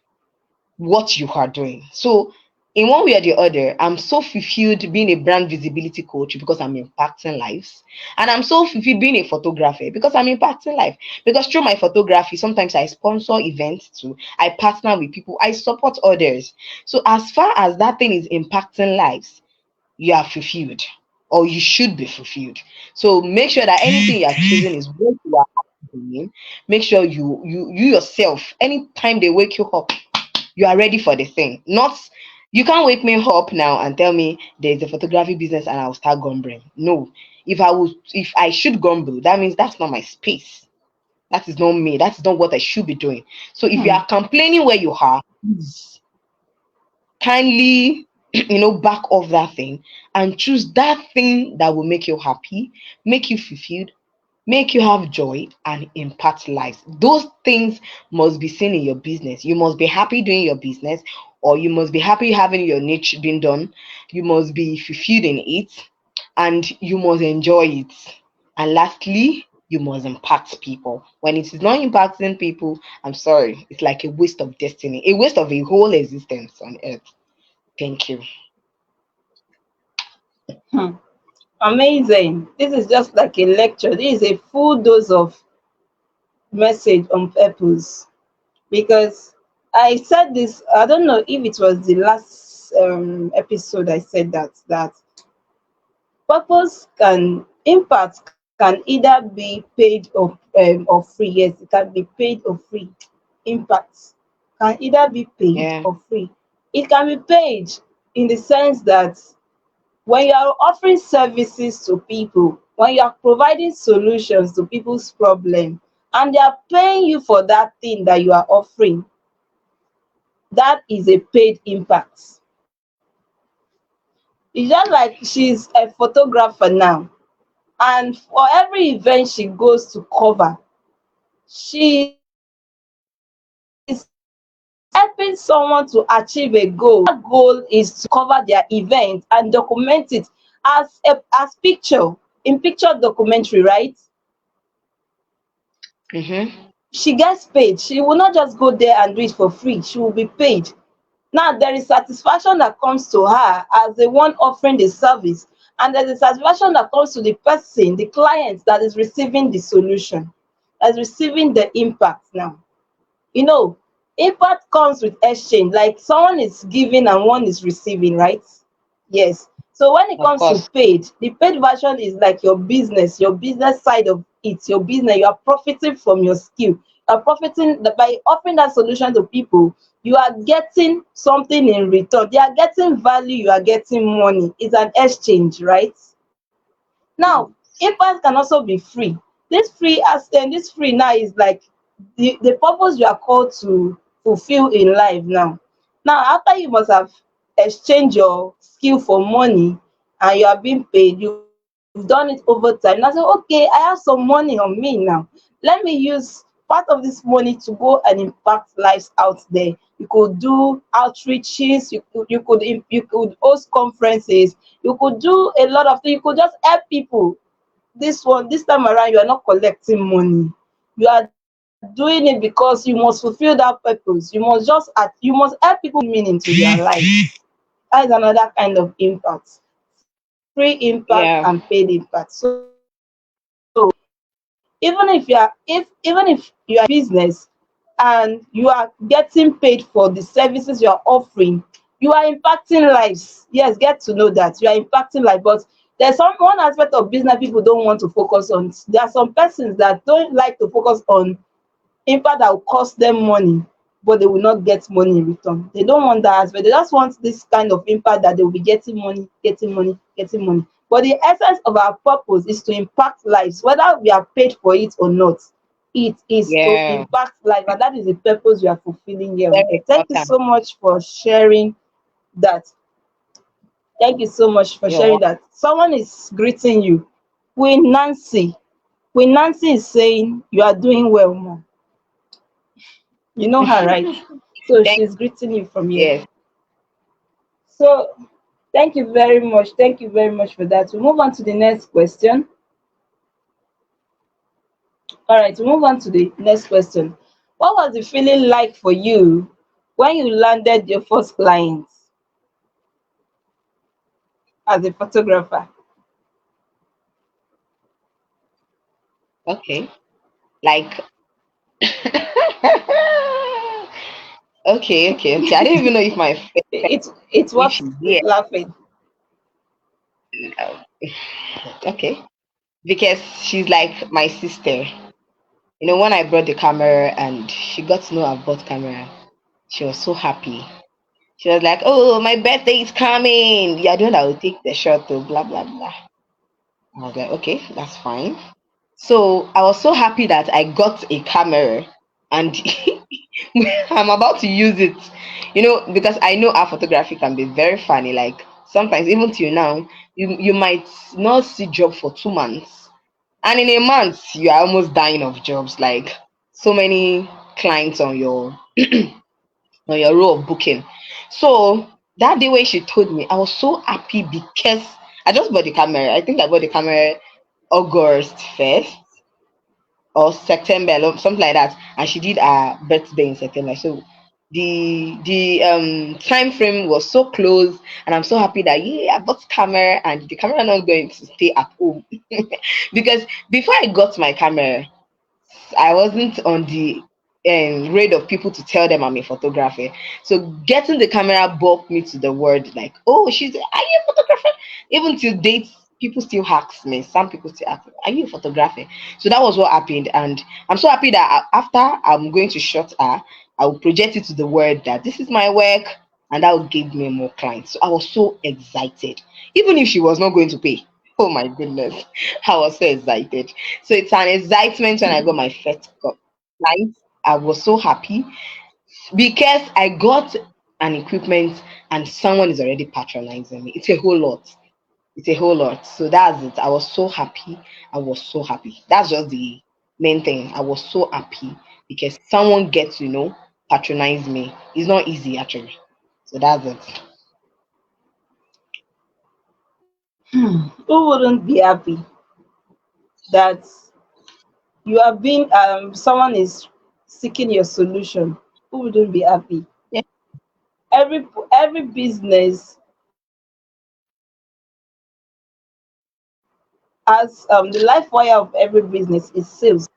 what you are doing. So in one way or the other, I'm so fulfilled being a brand visibility coach because I'm impacting lives. And I'm so fulfilled being a photographer because I'm impacting life. Because through my photography, sometimes I sponsor events too. I partner with people. I support others. So as far as that thing is impacting lives, you are fulfilled or you should be fulfilled. So make sure that anything you are choosing is what you are doing. Make sure you yourself, anytime they wake you up, you are ready for the thing. Not you can't wake me up now and tell me there's a photography business and I'll start grumbling. No. If I should grumble, that means that's not my space. That is not me. That is not what I should be doing. So if you Hmm. are complaining where you are, please kindly back off that thing and choose that thing that will make you happy, make you fulfilled, make you have joy and impact lives. Those things must be seen in your business. You must be happy doing your business, or you must be happy having your niche being done. You must be fulfilled in it, and you must enjoy it. And lastly, you must impact people. When it is not impacting people, I'm sorry, it's like a waste of destiny, a waste of a whole existence on earth. Thank you. Hmm. Amazing. This is just like a lecture. This is a full dose of message on purpose, because I said this, I don't know if it was the last episode I said that purpose can impact can either be paid or free. Yes, it can be paid or free. Impact can either be paid Yeah. or free. It can be paid in the sense that when you are offering services to people, when you are providing solutions to people's problem, and they are paying you for that thing that you are offering, that is a paid impact. It's just like she's a photographer now, and for every event she goes to cover, she's helping someone to achieve a goal. That goal is to cover their event and document it as picture, in picture documentary, right? Mm-hmm. She gets paid. She will not just go there and do it for free. She will be paid. Now there is satisfaction that comes to her as the one offering the service, and there's a satisfaction that comes to the person, the client that is receiving the solution, that's receiving the impact. Now, you know, impact comes with exchange, like someone is giving and one is receiving, right? Yes. So when it Of comes to course. paid, the paid version is like your business side of it, your business. You are profiting from your skill. You are profiting by offering that solution to people. You are getting something in return. They are getting value. You are getting money. It's an exchange, right? Now, impact can also be free. This free now is like the purpose you are called to fulfill in life now. Now, after you must have exchanged your skill for money and you are being paid, you've done it over time. Now say, okay, I have some money on me now. Let me use part of this money to go and impact lives out there. You could do outreaches, you could host conferences, you could do a lot of things, you could just help people. This time around, you are not collecting money. You are doing it because you must fulfill that purpose. You must help people bring meaning to their life. That is another kind of impact. Free impact and Yeah. paid impact. So even if you are in business and you are getting paid for the services you are offering, you are impacting lives. Yes, get to know that you are impacting life. But there's one aspect of business people don't want to focus on. There are some persons that don't like to focus on impact that will cost them money, but they will not get money in return. They don't want that aspect. They just want this kind of impact that they will be getting money, getting money, getting money. But the essence of our purpose is to impact lives, whether we are paid for it or not. It is to Yeah. impact life, and that is the purpose we are fulfilling here on Very earth. Thank you important. so much for sharing that. Thank you so much for You're sharing that. Someone is greeting you. Queen Nancy. Queen Nancy is saying you are doing well, ma. You know her, right? welcome. So Thank she's greeting you from here. Yes. So thank you very much. Thank you very much for that. We move on to the next question. All right, we move on to the next question. What was the feeling like for you when you landed your first client as a photographer? Okay. Like okay. I don't even know if my friend, It's if what she's here. laughing. Uh, Okay. Because she's like my sister. You know, when I brought the camera and she got to know I bought camera, she was so happy. She was like, "Oh, my birthday is coming. Yeah, I don't know. I'll take the shot to blah blah blah." I was like, "Okay, that's fine." So I was so happy that I got a camera and I'm about to use it. You know, because I know our photography can be very funny. Like sometimes, even till now, you might not see job for 2 months, and in a month you are almost dying of jobs. Like so many clients on your row of booking. So that day when she told me, I was so happy because I just bought the camera. I think I bought the camera August 1st or September, something like that. And she did her birthday in September. So the time frame was so close, and I'm so happy that yeah, I bought camera and the camera not going to stay at home because before I got my camera, I wasn't on the rate of people to tell them I'm a photographer. So getting the camera brought me to the word like, oh, she's are you a photographer? Even till date, people still ask me. Some people still ask me, are you a photographer? So that was what happened, and I'm so happy that after I'm going to shot her, I will project it to the world that this is my work, and that will give me more clients. So I was so excited, even if she was not going to pay. Oh my goodness, I was so excited. So it's an excitement when I got my first client. I was so happy because I got an equipment and someone is already patronizing me. It's a whole lot. It's a whole lot. So that's it. I was so happy. I was so happy. That's just the main thing. I was so happy because someone gets, patronize me. It's not easy actually. So that's it. Who wouldn't be happy that you have been someone is seeking your solution? Who wouldn't be happy? Yeah. Every business has the life wire of every business is sales.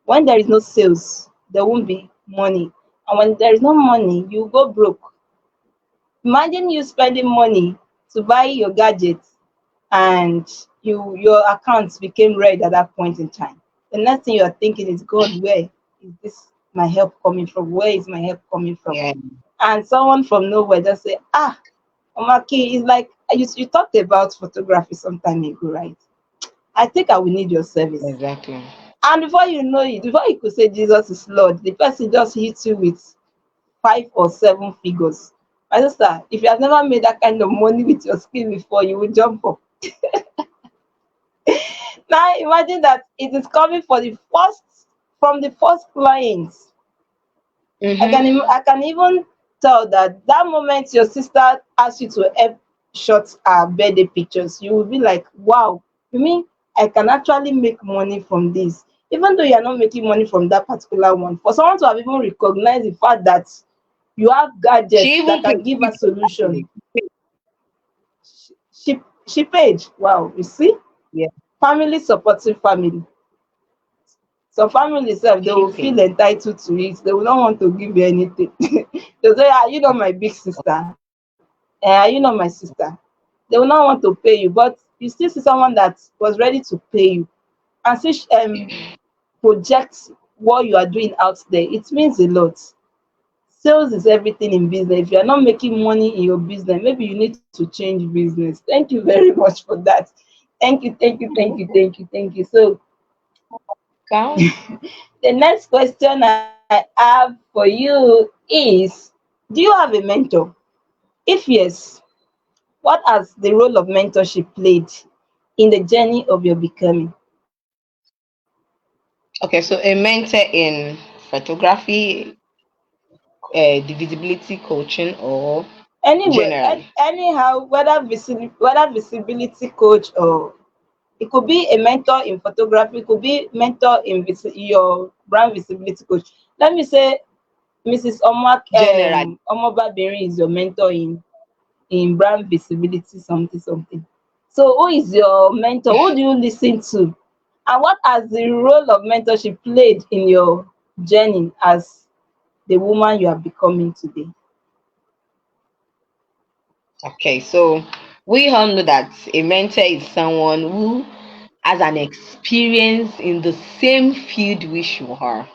When there is no sales, there won't be money. And when there is no money, you go broke. Imagine you spending money to buy your gadgets and your accounts became red at that point in time. The next thing you are thinking is, God, where is this my help coming from? Where is my help coming from? Yeah. And someone from nowhere just say, Omaki, it's like you talked about photography some time ago, right? I think I will need your service. Exactly. And before you know it, before you could say Jesus is Lord, the person just hits you with 5 or 7 figures. My sister, if you have never made that kind of money with your skill before, you will jump up. Now imagine that it is coming for the first from the first clients. Mm-hmm. I can even tell that that moment your sister asks you to help shot her birthday pictures, you will be like, wow, you mean I can actually make money from this? Even though you are not making money from that particular one, for someone to have even recognized the fact that you have She gadgets that even can paid give a actually. solution, she paid. Wow, you see, Yeah, family supporting family. Some families sef they she will feel paid. entitled to it. They will not want to give you anything. They'll say, are you not my big sister? Are you not my sister? They will not want to pay you, but you still see someone that was ready to pay you and still project what you are doing out there. It means a lot. Sales is everything in business. If you are not making money in your business, maybe you need to change business. Thank you very much for that. Thank you, thank you, thank you, thank you, thank you. So Count. the next question I have for you is, do you have a mentor? If yes, what has the role of mentorship played in the journey of your becoming? Okay, so a mentor in photography, the visibility coaching, or Anyway, generally. anyhow, whether visibility coach, or it could be a mentor in photography, it could be mentor in your brand visibility coach. Let me say Mrs. Generally. Omobabiri is your mentor in brand visibility something something. So who is your mentor? Who do you listen to? And what has the role of mentorship played in your journey as the woman you are becoming today? Okay, so we all know that a mentor is someone who has an experience in the same field which you are.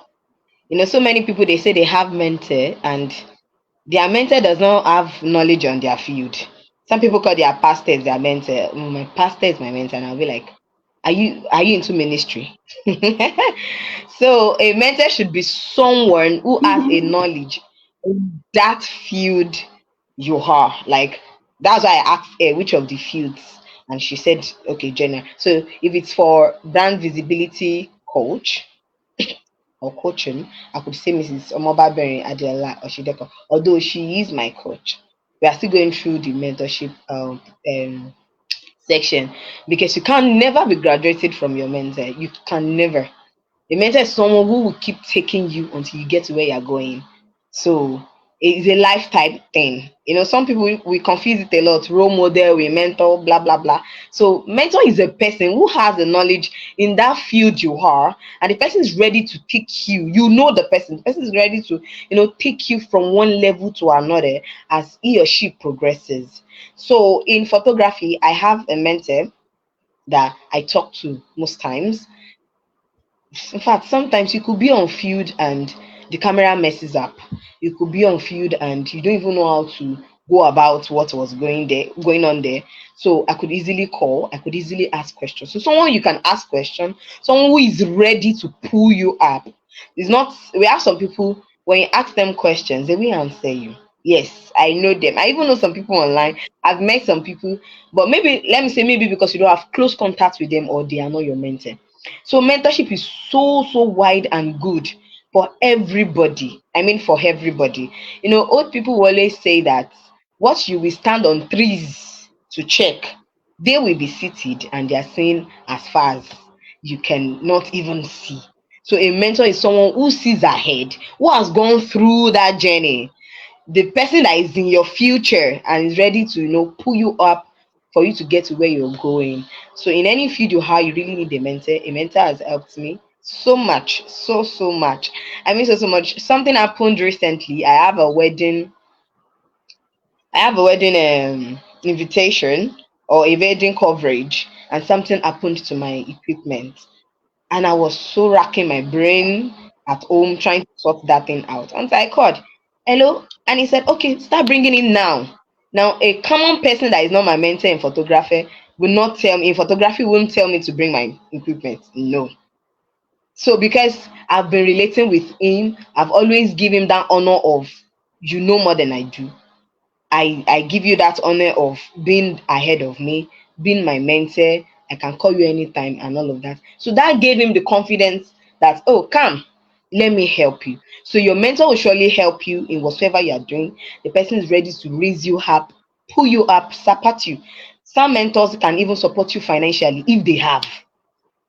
So many people they say they have mentor and their mentor does not have knowledge on their field. Some people call their pastors their mentor. My pastor is my mentor, and I'll be like, are you into ministry? So a mentor should be someone who has a knowledge in that field you are. Like that's why I asked her which of the fields, and she said, okay, general. So if it's for brand visibility coach or coaching, I could say Mrs. Omobaberi Adela Oshideko. Although she is my coach, we are still going through the mentorship section because you can never be graduated from your mentor. You can never. A mentor is someone who will keep taking you until you get to where you're going. So It's a lifetime thing. Some people we confuse it a lot. Role model, we mentor, blah blah blah. So mentor is a person who has the knowledge in that field you are, and the person is ready to take you. The person is ready to take you from one level to another as he or she progresses. So in photography, I have a mentor that I talk to most times. In fact, sometimes you could be on field and the camera messes up. You could be on field and you don't even know how to go about what was going on there. So I could easily call, I could easily ask questions. So someone you can ask questions, someone who is ready to pull you up. It's not We have some people when you ask them questions, they will answer you. Yes, I know them. I even know some people online. I've met some people, but maybe let me say maybe because you don't have close contact with them or they are not your mentor. So mentorship is so wide and good for everybody. I mean, for everybody. Old people will always say that what you will stand on trees to check, they will be seated and they are seeing as far as you cannot even see. So a mentor is someone who sees ahead, who has gone through that journey, the person that is in your future and is ready to pull you up for you to get to where you're going. So in any field you have, you really need a mentor. A mentor has helped me so much, so much. I mean, so much. Something happened recently. I have a wedding invitation or a wedding coverage, and something happened to my equipment, and I was so racking my brain at home trying to sort that thing out. Until I called, hello, and he said, okay, start bringing it now. Now, a common person that is not my mentor in photography will not tell me, in photography, won't tell me to bring my equipment. No. So, because I've been relating with him, I've always given him that honor of, you know more than I do. I give you that honor of being ahead of me, being my mentor. I can call you anytime and all of that. So that gave him the confidence that, oh, come, let me help you. So your mentor will surely help you in whatever you are doing. The person is ready to raise you up, pull you up, support you. Some mentors can even support you financially if they have.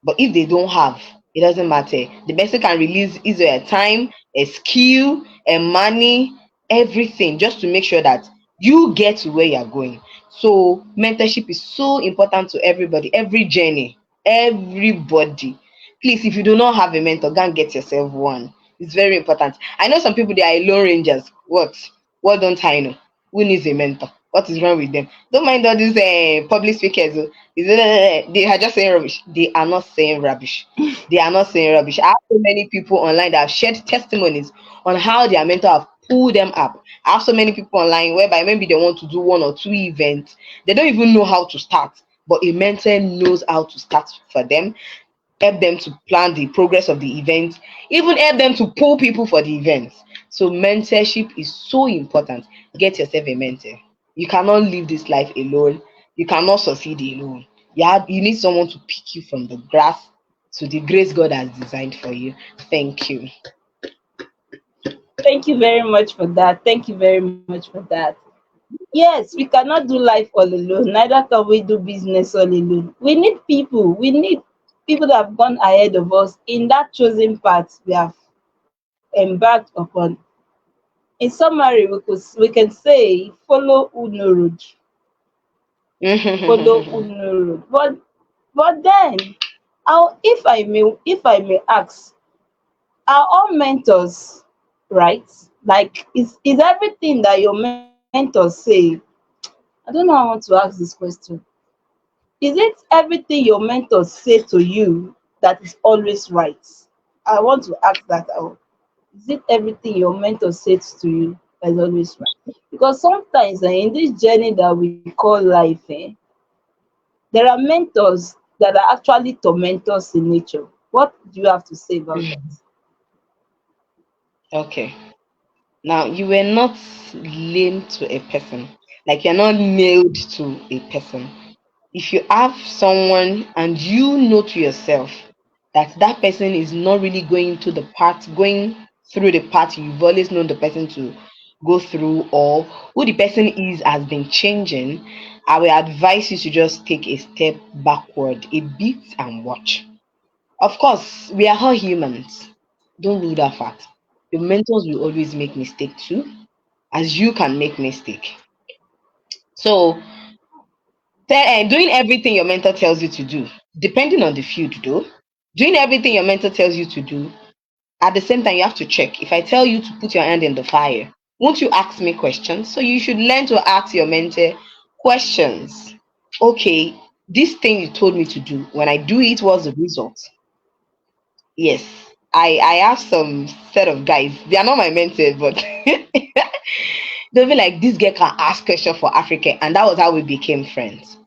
But if they don't have, it doesn't matter. The person can release either a time, a skill, a money, everything just to make sure that you get to where you're going. So mentorship is so important to everybody, every journey, everybody. Please, if you do not have a mentor, go and get yourself one. It's very important. I know some people they are lone rangers. What don't I know? Who needs a mentor? What is wrong with them? Don't mind all these public speakers. Oh. They are just saying rubbish. They are not saying rubbish. They are not saying rubbish. I have so many people online that have shared testimonies on how their mentor have pulled them up. I have so many people online whereby maybe they want to do one or two events. They don't even know how to start, but a mentor knows how to start for them, help them to plan the progress of the event, even help them to pull people for the events. So mentorship is so important. Get yourself a mentor. You cannot live this life alone. You cannot succeed alone. You need someone to pick you from the grass to the grace God has designed for you. Thank you. Thank you very much for that. Thank you very much for that. Yes, we cannot do life all alone. Neither can we do business all alone. We need people. We need people that have gone ahead of us in that chosen path we have embarked upon. In summary, we can say follow Uno road. Follow Uno road. But then, how if I may ask, are all mentors right? Like is everything that your mentors say, I don't know how I want to ask this question. Is it everything your mentors say to you that is always right? I want to ask that out. Is it everything your mentor says to you that is always right? Because sometimes in this journey that we call life, there are mentors that are actually tormentors in nature. What do you have to say about that? Okay. Now, you were not linked to a person, like you're not nailed to a person. If you have someone and you know to yourself that that person is not really going through the path you've always known the person to go through, or who the person is has been changing, I will advise you to just take a step backward a bit and watch. Of course, we are all humans. Don't rule that fact. Your mentors will always make mistake too. as you can make mistake. So doing everything your mentor tells you to do, depending on the field though, doing everything your mentor tells you to do, at the same time you have to check. If I tell you to put your hand in the fire, won't you ask me questions? So you should learn to ask your mentor questions. Okay, this thing you told me to do, when I do it, what's the result? Yes, I have some set of guys. They are not my mentors, but they'll be like, this girl can ask questions for Africa, and that was how we became friends.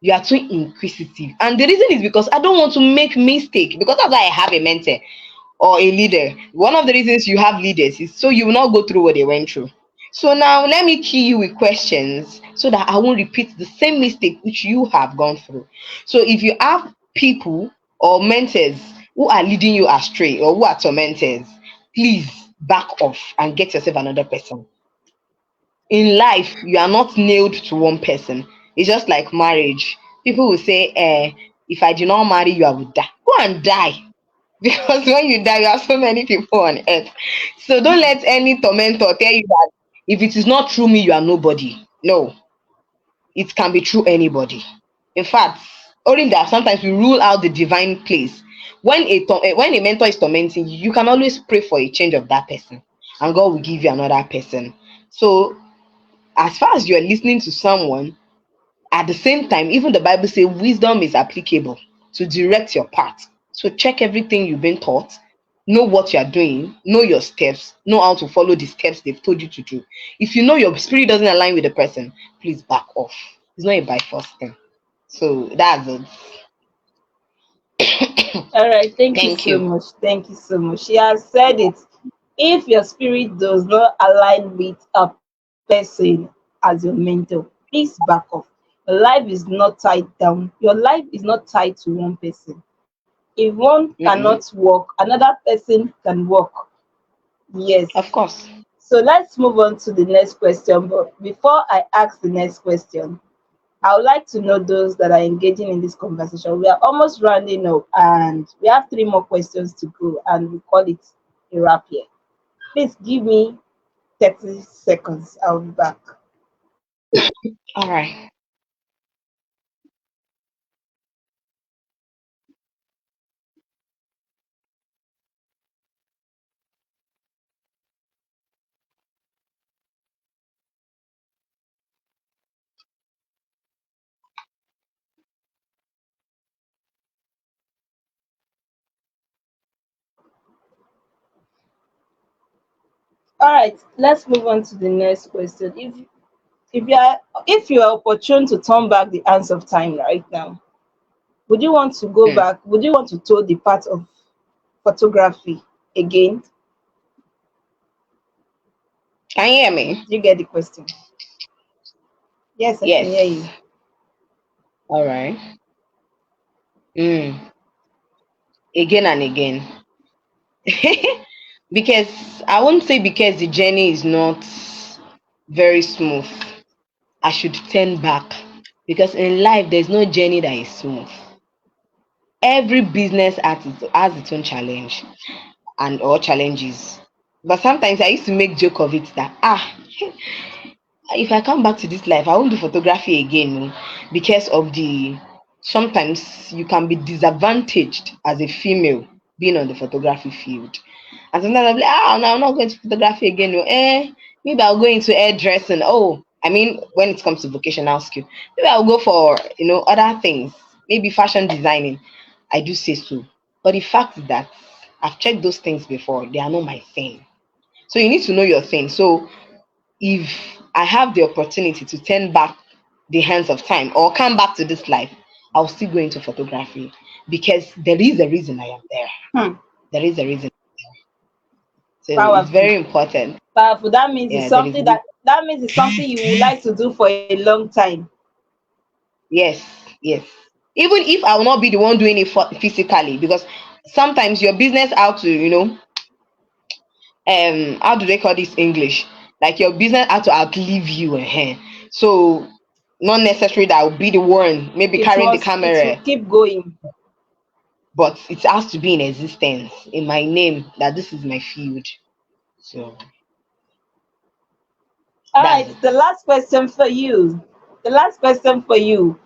You are too inquisitive, and the reason is because I don't want to make mistake. Because that's why I have a mentor or a leader. One of the reasons you have leaders is so you will not go through what they went through. So now let me kill you with questions so that I won't repeat the same mistake which you have gone through. So if you have people or mentors who are leading you astray or who are tormentors, please back off and get yourself another person. In life, you are not nailed to one person. It's just like marriage. People will say, if I do not marry you, I will die. Go and die. Because when you die, you have so many people on earth. So don't let any tormentor tell you that if it is not through me, you are nobody. No, it can be through anybody. In fact, only that sometimes we rule out the divine place. When a mentor is tormenting you, you can always pray for a change of that person, and God will give you another person. So as far as you are listening to someone, at the same time, even the Bible says wisdom is applicable to direct your path. So check everything you've been taught, know what you are doing, know your steps, know how to follow the steps they've told you to do. If you know your spirit doesn't align with the person, please back off. It's not a by force thing. So that's it. All right, thank you Thank so you. much. Thank you so much. She has said it. If your spirit does not align with a person as your mentor, please back off. Your life is not tied down. Your life is not tied to one person. If one cannot Mm-mm. work, another person can work. Yes. Of course. So let's move on to the next question. But before I ask the next question, I would like to know those that are engaging in this conversation. We are almost rounding up and we have three more questions to go and we call it a wrap here. Please give me 30 seconds. I'll be back. All right. All right, let's move on to the next question. If you are opportune to turn back the hands of time right now, would you want to go Hmm. back? Would you want to tour the part of photography again? Can you hear me? Do you get the question? Yes, I can hear Yes. you. All right. Mm. Again and again. Because I won't say because the journey is not very smooth, I should turn back. Because in life, there's no journey that is smooth. Every business has its own challenge and or challenges. But sometimes I used to make joke of it that if I come back to this life, I won't do photography again, because of the sometimes you can be disadvantaged as a female being on the photography field. And sometimes I'm like, no, I'm not going to photography again. No. Maybe I'll go into hairdressing. Oh, I mean, when it comes to vocational skill, maybe I'll go for other things, maybe fashion designing. I do say so. But the fact is that I've checked those things before, they are not my thing. So you need to know your thing. So if I have the opportunity to turn back the hands of time or come back to this life, I'll still go into photography because there is a reason I am there. Hmm, There is a reason. So it's powerful. very important. Powerful. That means it's Yeah, there is. something that means it's something you would like to do for a long time. Yes, yes. Even if I will not be the one doing it physically, because sometimes your business out to how do they call this English? Like your business had to outlive you, so not necessary that I'll be the one maybe carrying the It will camera, keep going. but it has to be in existence in my name that this is my field. So All That's right, it. the last question for you. The last question for you.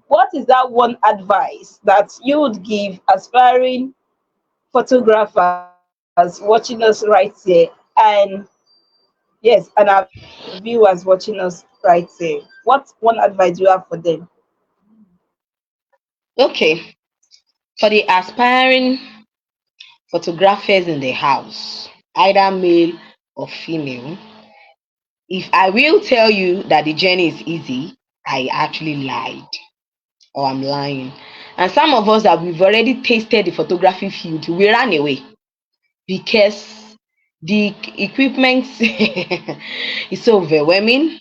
What is that one advice that you would give aspiring photographers watching us right here? And yes, and our viewers watching us right here. What one advice do you have for them? Okay. For the aspiring photographers in the house, either male or female, if I will tell you that the journey is easy, I actually lied or I'm lying. And some of us that we've already tasted the photography field, we ran away because the equipment is so overwhelming.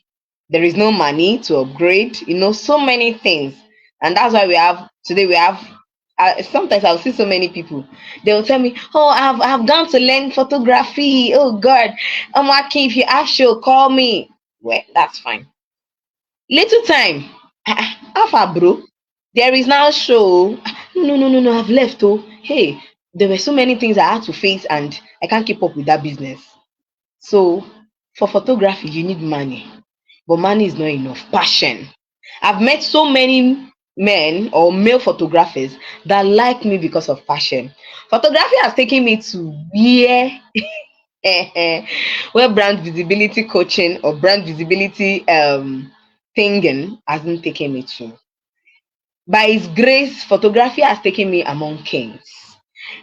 There is no money to upgrade, so many things. And that's why we have sometimes I'll see so many people. They'll tell me, oh, I've gone to learn photography. Oh God, Omoakin, if you have show, call me. Well, that's fine. Little time. How far, bro? There is now show. No, no, no, no, I've left. Oh, hey, there were so many things I had to face, and I can't keep up with that business. So, for photography, you need money, but money is not enough. Passion. I've met so many men or male photographers that like me because of passion. Photography has taken me to where where brand visibility coaching or brand visibility thinking hasn't taken me to. By His grace, photography has taken me among kings.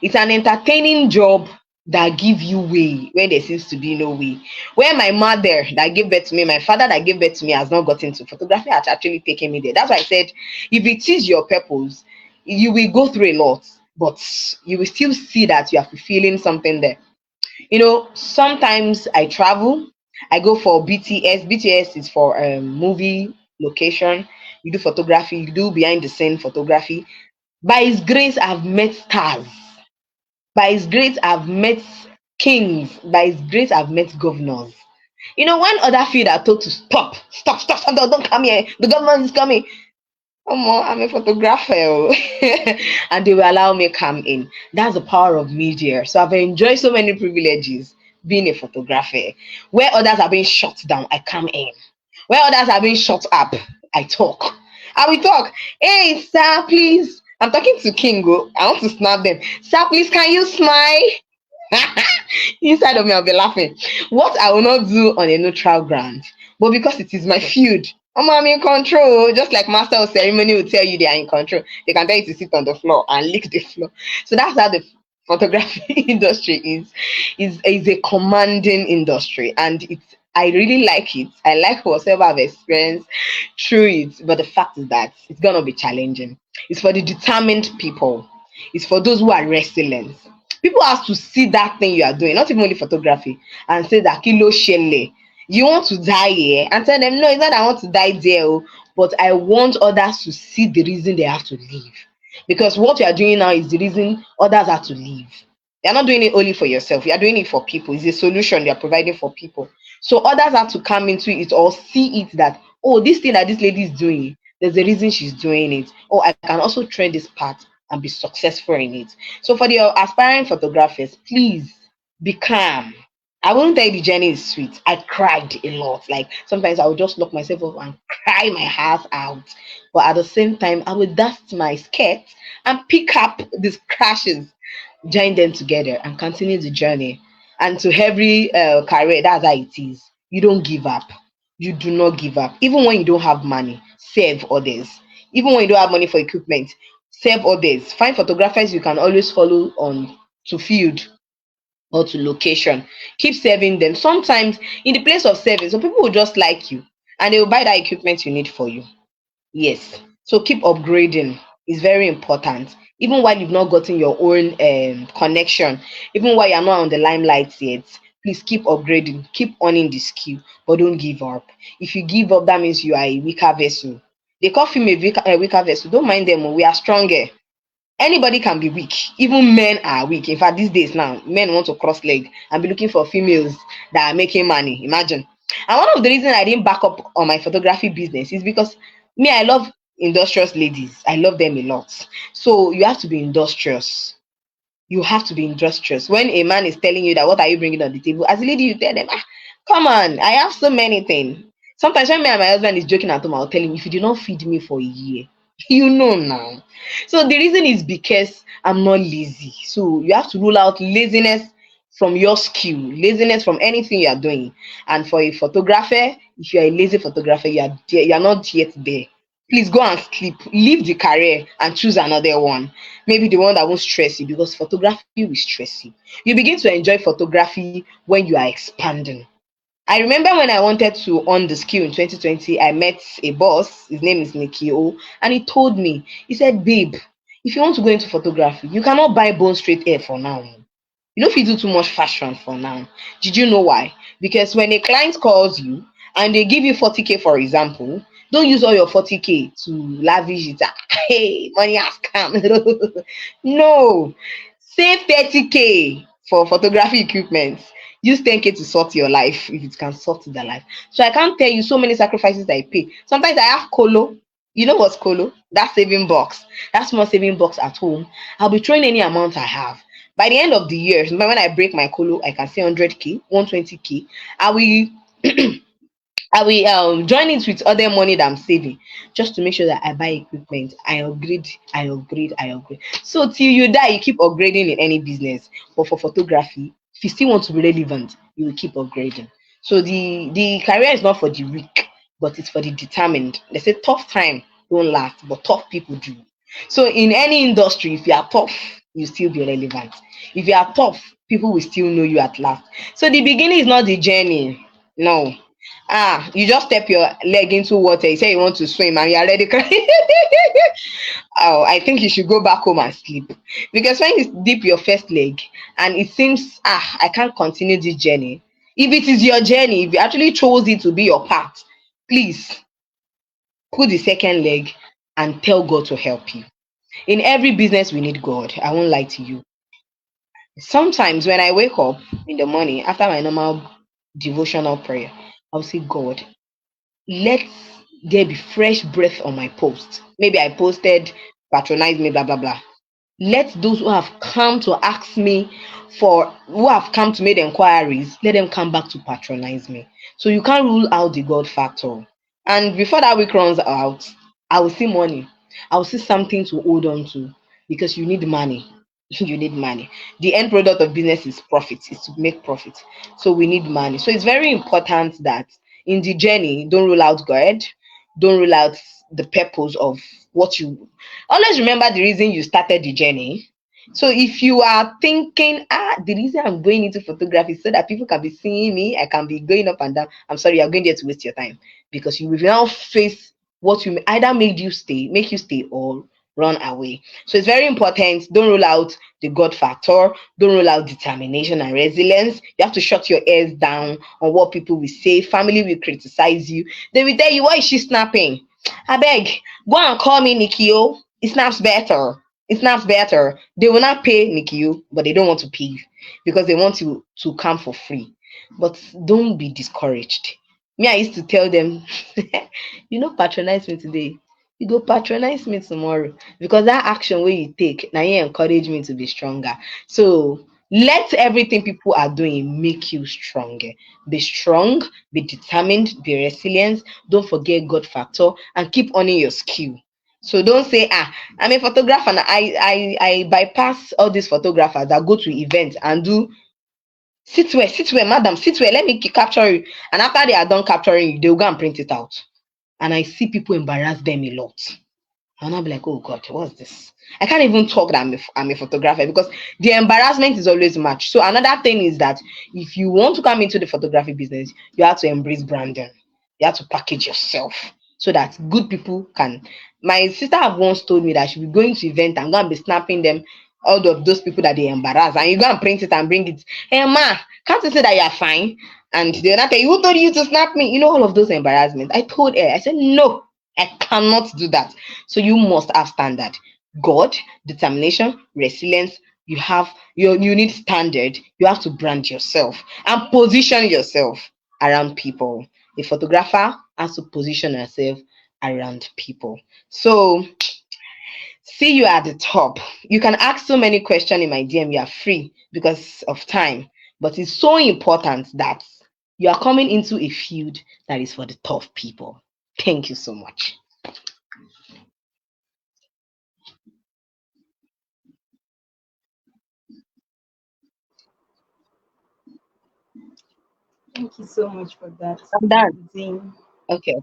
It's an entertaining job that give you way when there seems to be no way. Where my mother that gave birth to me, my father that gave birth to me has not gotten to, photography has actually taken me there. That's why I said, if it is your purpose, you will go through a lot, but you will still see that you are fulfilling something there. Sometimes I travel. I go for BTS. BTS is for movie location. You do photography, you do behind the scene photography. By His grace, I've met stars. By His grace, I've met kings. By His grace, I've met governors. When other field are told to stop, stop, stop, stop, don't come here. The government is coming. I'm a photographer, oh. And they will allow me come in. That's the power of media. So I've enjoyed so many privileges being a photographer. Where others are being shut down, I come in. Where others are being shut up, I talk. I will talk. Hey, sir, please. I'm talking to Kingo. I want to snap them. Sir, please, can you smile? Inside of me, I'll be laughing. What I will not do on a neutral ground, but because it is my field, I'm in control. Just like master of ceremony will tell you they are in control. They can tell you to sit on the floor and lick the floor. So that's how the photography industry is a commanding industry, and I really like it. I like whatever I've experienced through it. But the fact is that it's gonna be challenging. It's for the determined people. It's for those who are resilient. People have to see that thing you are doing, not even only photography, and say that kilo shele. You want to die here, and tell them no, it's not that I want to die there, oh, but I want others to see the reason they have to leave. Because what you are doing now is the reason others have to leave. You're not doing it only for yourself, you're doing it for people. It's a solution you're providing for people. So others have to come into it or see it that, oh, this thing that this lady is doing, there's a reason she's doing it. Oh, I can also try this part and be successful in it. So for the aspiring photographers, please be calm. I won't tell you the journey is sweet. I cried a lot. Like sometimes I would just lock myself up and cry my heart out. But at the same time, I would dust my skirt and pick up these crashes, join them together, and continue the journey. And to every career, that's how it is. You don't give up. You do not give up. Even when you don't have money, serve others. Even when you don't have money for equipment, serve others. Find photographers you can always follow on to field or to location. Keep serving them. Sometimes in the place of serving, some people will just like you and they will buy that equipment you need for you. Yes. So keep upgrading. It's very important. Even while you've not gotten your own connection, even while you're not on the limelight yet, please keep upgrading, keep owning the skill, but don't give up. If you give up, that means you are a weaker vessel. They call female a weaker vessel. Don't mind them. Oh, we are stronger. Anybody can be weak. Even men are weak. In fact, these days now, men want to cross leg and be looking for females that are making money. Imagine. And one of the reasons I didn't back up on my photography business is because me, I love industrious ladies. I love them a lot. So you have to be industrious. You have to be industrious. When a man is telling you that, what are you bringing on the table? As a lady, you tell them, come on, I have so many things. Sometimes when me and my husband is joking at home, I'll tell him, if you do not feed me for a year, you know now. So the reason is because I'm not lazy. So you have to rule out laziness from your skill, laziness from anything you are doing. And for a photographer, if you are a lazy photographer, you are not yet there. Please go and sleep, leave the career and choose another one. Maybe the one that won't stress you, because photography will stress you. You begin to enjoy photography when you are expanding. I remember when I wanted to earn the skill in 2020, I met a boss. His name is Nikio, and he told me, he said, babe, if you want to go into photography, you cannot buy bone straight hair for now. You know, if you do too much fashion for now. Did you know why? Because when a client calls you and they give you 40K, for example, don't use all your 40K to lavish it. Hey, money has come. No, save 30K for photography equipment. Use 10K to sort your life if it can sort their life. So I can't tell you so many sacrifices that I pay. Sometimes I have colo. You know what's colo? That saving box. That small saving box at home. I'll be throwing any amount I have. By the end of the year, when I break my colo, I can say 100K, 120K. I will I will join it with other money that I'm saving, just to make sure that I buy equipment, I upgrade, I upgrade, I upgrade. So till you die, you keep upgrading in any business. But for photography, if you still want to be relevant, you will keep upgrading. So the career is not for the weak, but it's for the determined. They say tough time don't last, but tough people do. So in any industry, if you are tough, you still be relevant. If you are tough, people will still know you at last. So the beginning is not the journey. No. You just step your leg into water. You say you want to swim and you are already crying. Oh, I think you should go back home and sleep. Because when you dip your first leg and it seems, I can't continue this journey. If it is your journey, if you actually chose it to be your path, please put the second leg and tell God to help you. In every business, we need God. I won't lie to you. Sometimes when I wake up in the morning after my normal devotional prayer, I'll say, God, let there be fresh breath on my post. Maybe I posted, patronize me, blah, blah, blah. Let those who have come to ask me who have come to make inquiries, let them come back to patronize me. So you can't rule out the God factor. And before that week runs out, I will see money. I will see something to hold on to, because you need money. You need money. The end product of business is profit, is to make profit. So we need money. So it's very important that in the journey, don't rule out God, don't rule out the purpose of what you always remember the reason you started the journey. So if you are thinking, the reason I'm going into photography is so that people can be seeing me, I can be going up and down. I'm sorry, you're going there to waste your time, because you will now face what you either make you stay, or run away. So it's very important. Don't rule out the God factor. Don't rule out determination and resilience. You have to shut your ears down on what people will say. Family will criticize you. They will tell you, why is she snapping? I beg, go and call me Nikio. It snaps better. It snaps better. They will not pay Nikio, but they don't want to pay you because they want you to come for free. But don't be discouraged. Me, I used to tell them, patronize me today. You go patronize me tomorrow, because that action where you take now, you encourage me to be stronger. So let everything people are doing make you stronger. Be strong, be determined, be resilient. Don't forget God factor and keep owning your skill. So don't say, I'm a photographer and I bypass all these photographers that go to events and do sit where, madam, sit where, let me capture you. And after they are done capturing you, they'll go and print it out. And I see people embarrass them a lot. And I'll be like, oh God, what's this? I can't even talk that I'm a photographer, because the embarrassment is always much. So another thing is that if you want to come into the photography business, you have to embrace branding. You have to package yourself so that good people can. My sister have once told me that she'll be going to event and going to be snapping them, all of those people that they embarrass, and you go and print it and bring it. Hey ma, can't you say that you're fine? And they'll not tell you, who told you to snap me? All of those embarrassments. I told her, I said, no, I cannot do that. So you must have standard. God, determination, resilience. You need standard. You have to brand yourself and position yourself around people. A photographer has to position herself around people. So see you at the top. You can ask so many questions in my DM. You are free because of time. But it's so important that you are coming into a field that is for the tough people. Thank you so much. Thank you so much for that I'm done. amazing Okay.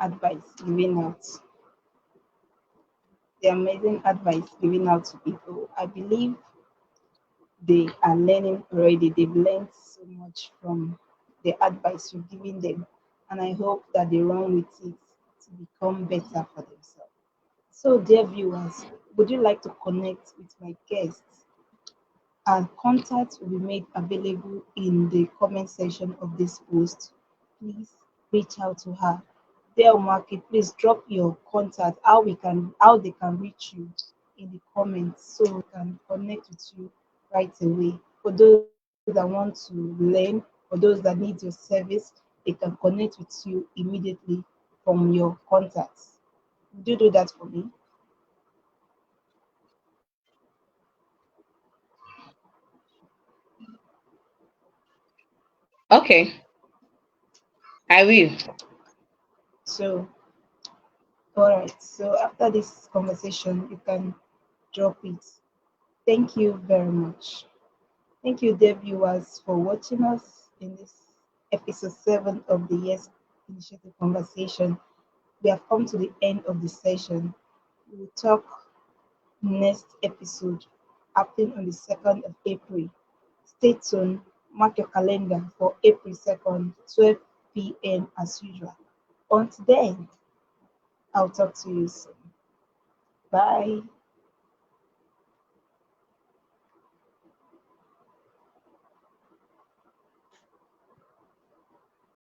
advice given out. The amazing advice given out to people. I believe they are learning already. They've learned so much from the advice you've given them. And I hope that they run with it to become better for themselves. So, dear viewers, would you like to connect with my guests? Our contact will be made available in the comment section of this post. Please reach out to her. Dear Market, please drop your contact, how they can reach you in the comments so we can connect with you right away. For those that want to learn, for those that need your service, they can connect with you immediately from your contacts. Would you do that for me? Okay. I will. So, all right. So after this conversation, you can drop it. Thank you very much. Thank you, dear viewers, for watching us in this episode 7 of the Yes Initiative Conversation. We have come to the end of the session. We will talk next episode happening on the 2nd of April. Stay tuned. Mark your calendar for April 2nd, 12 p.m. as usual. Until then, I'll talk to you soon. Bye.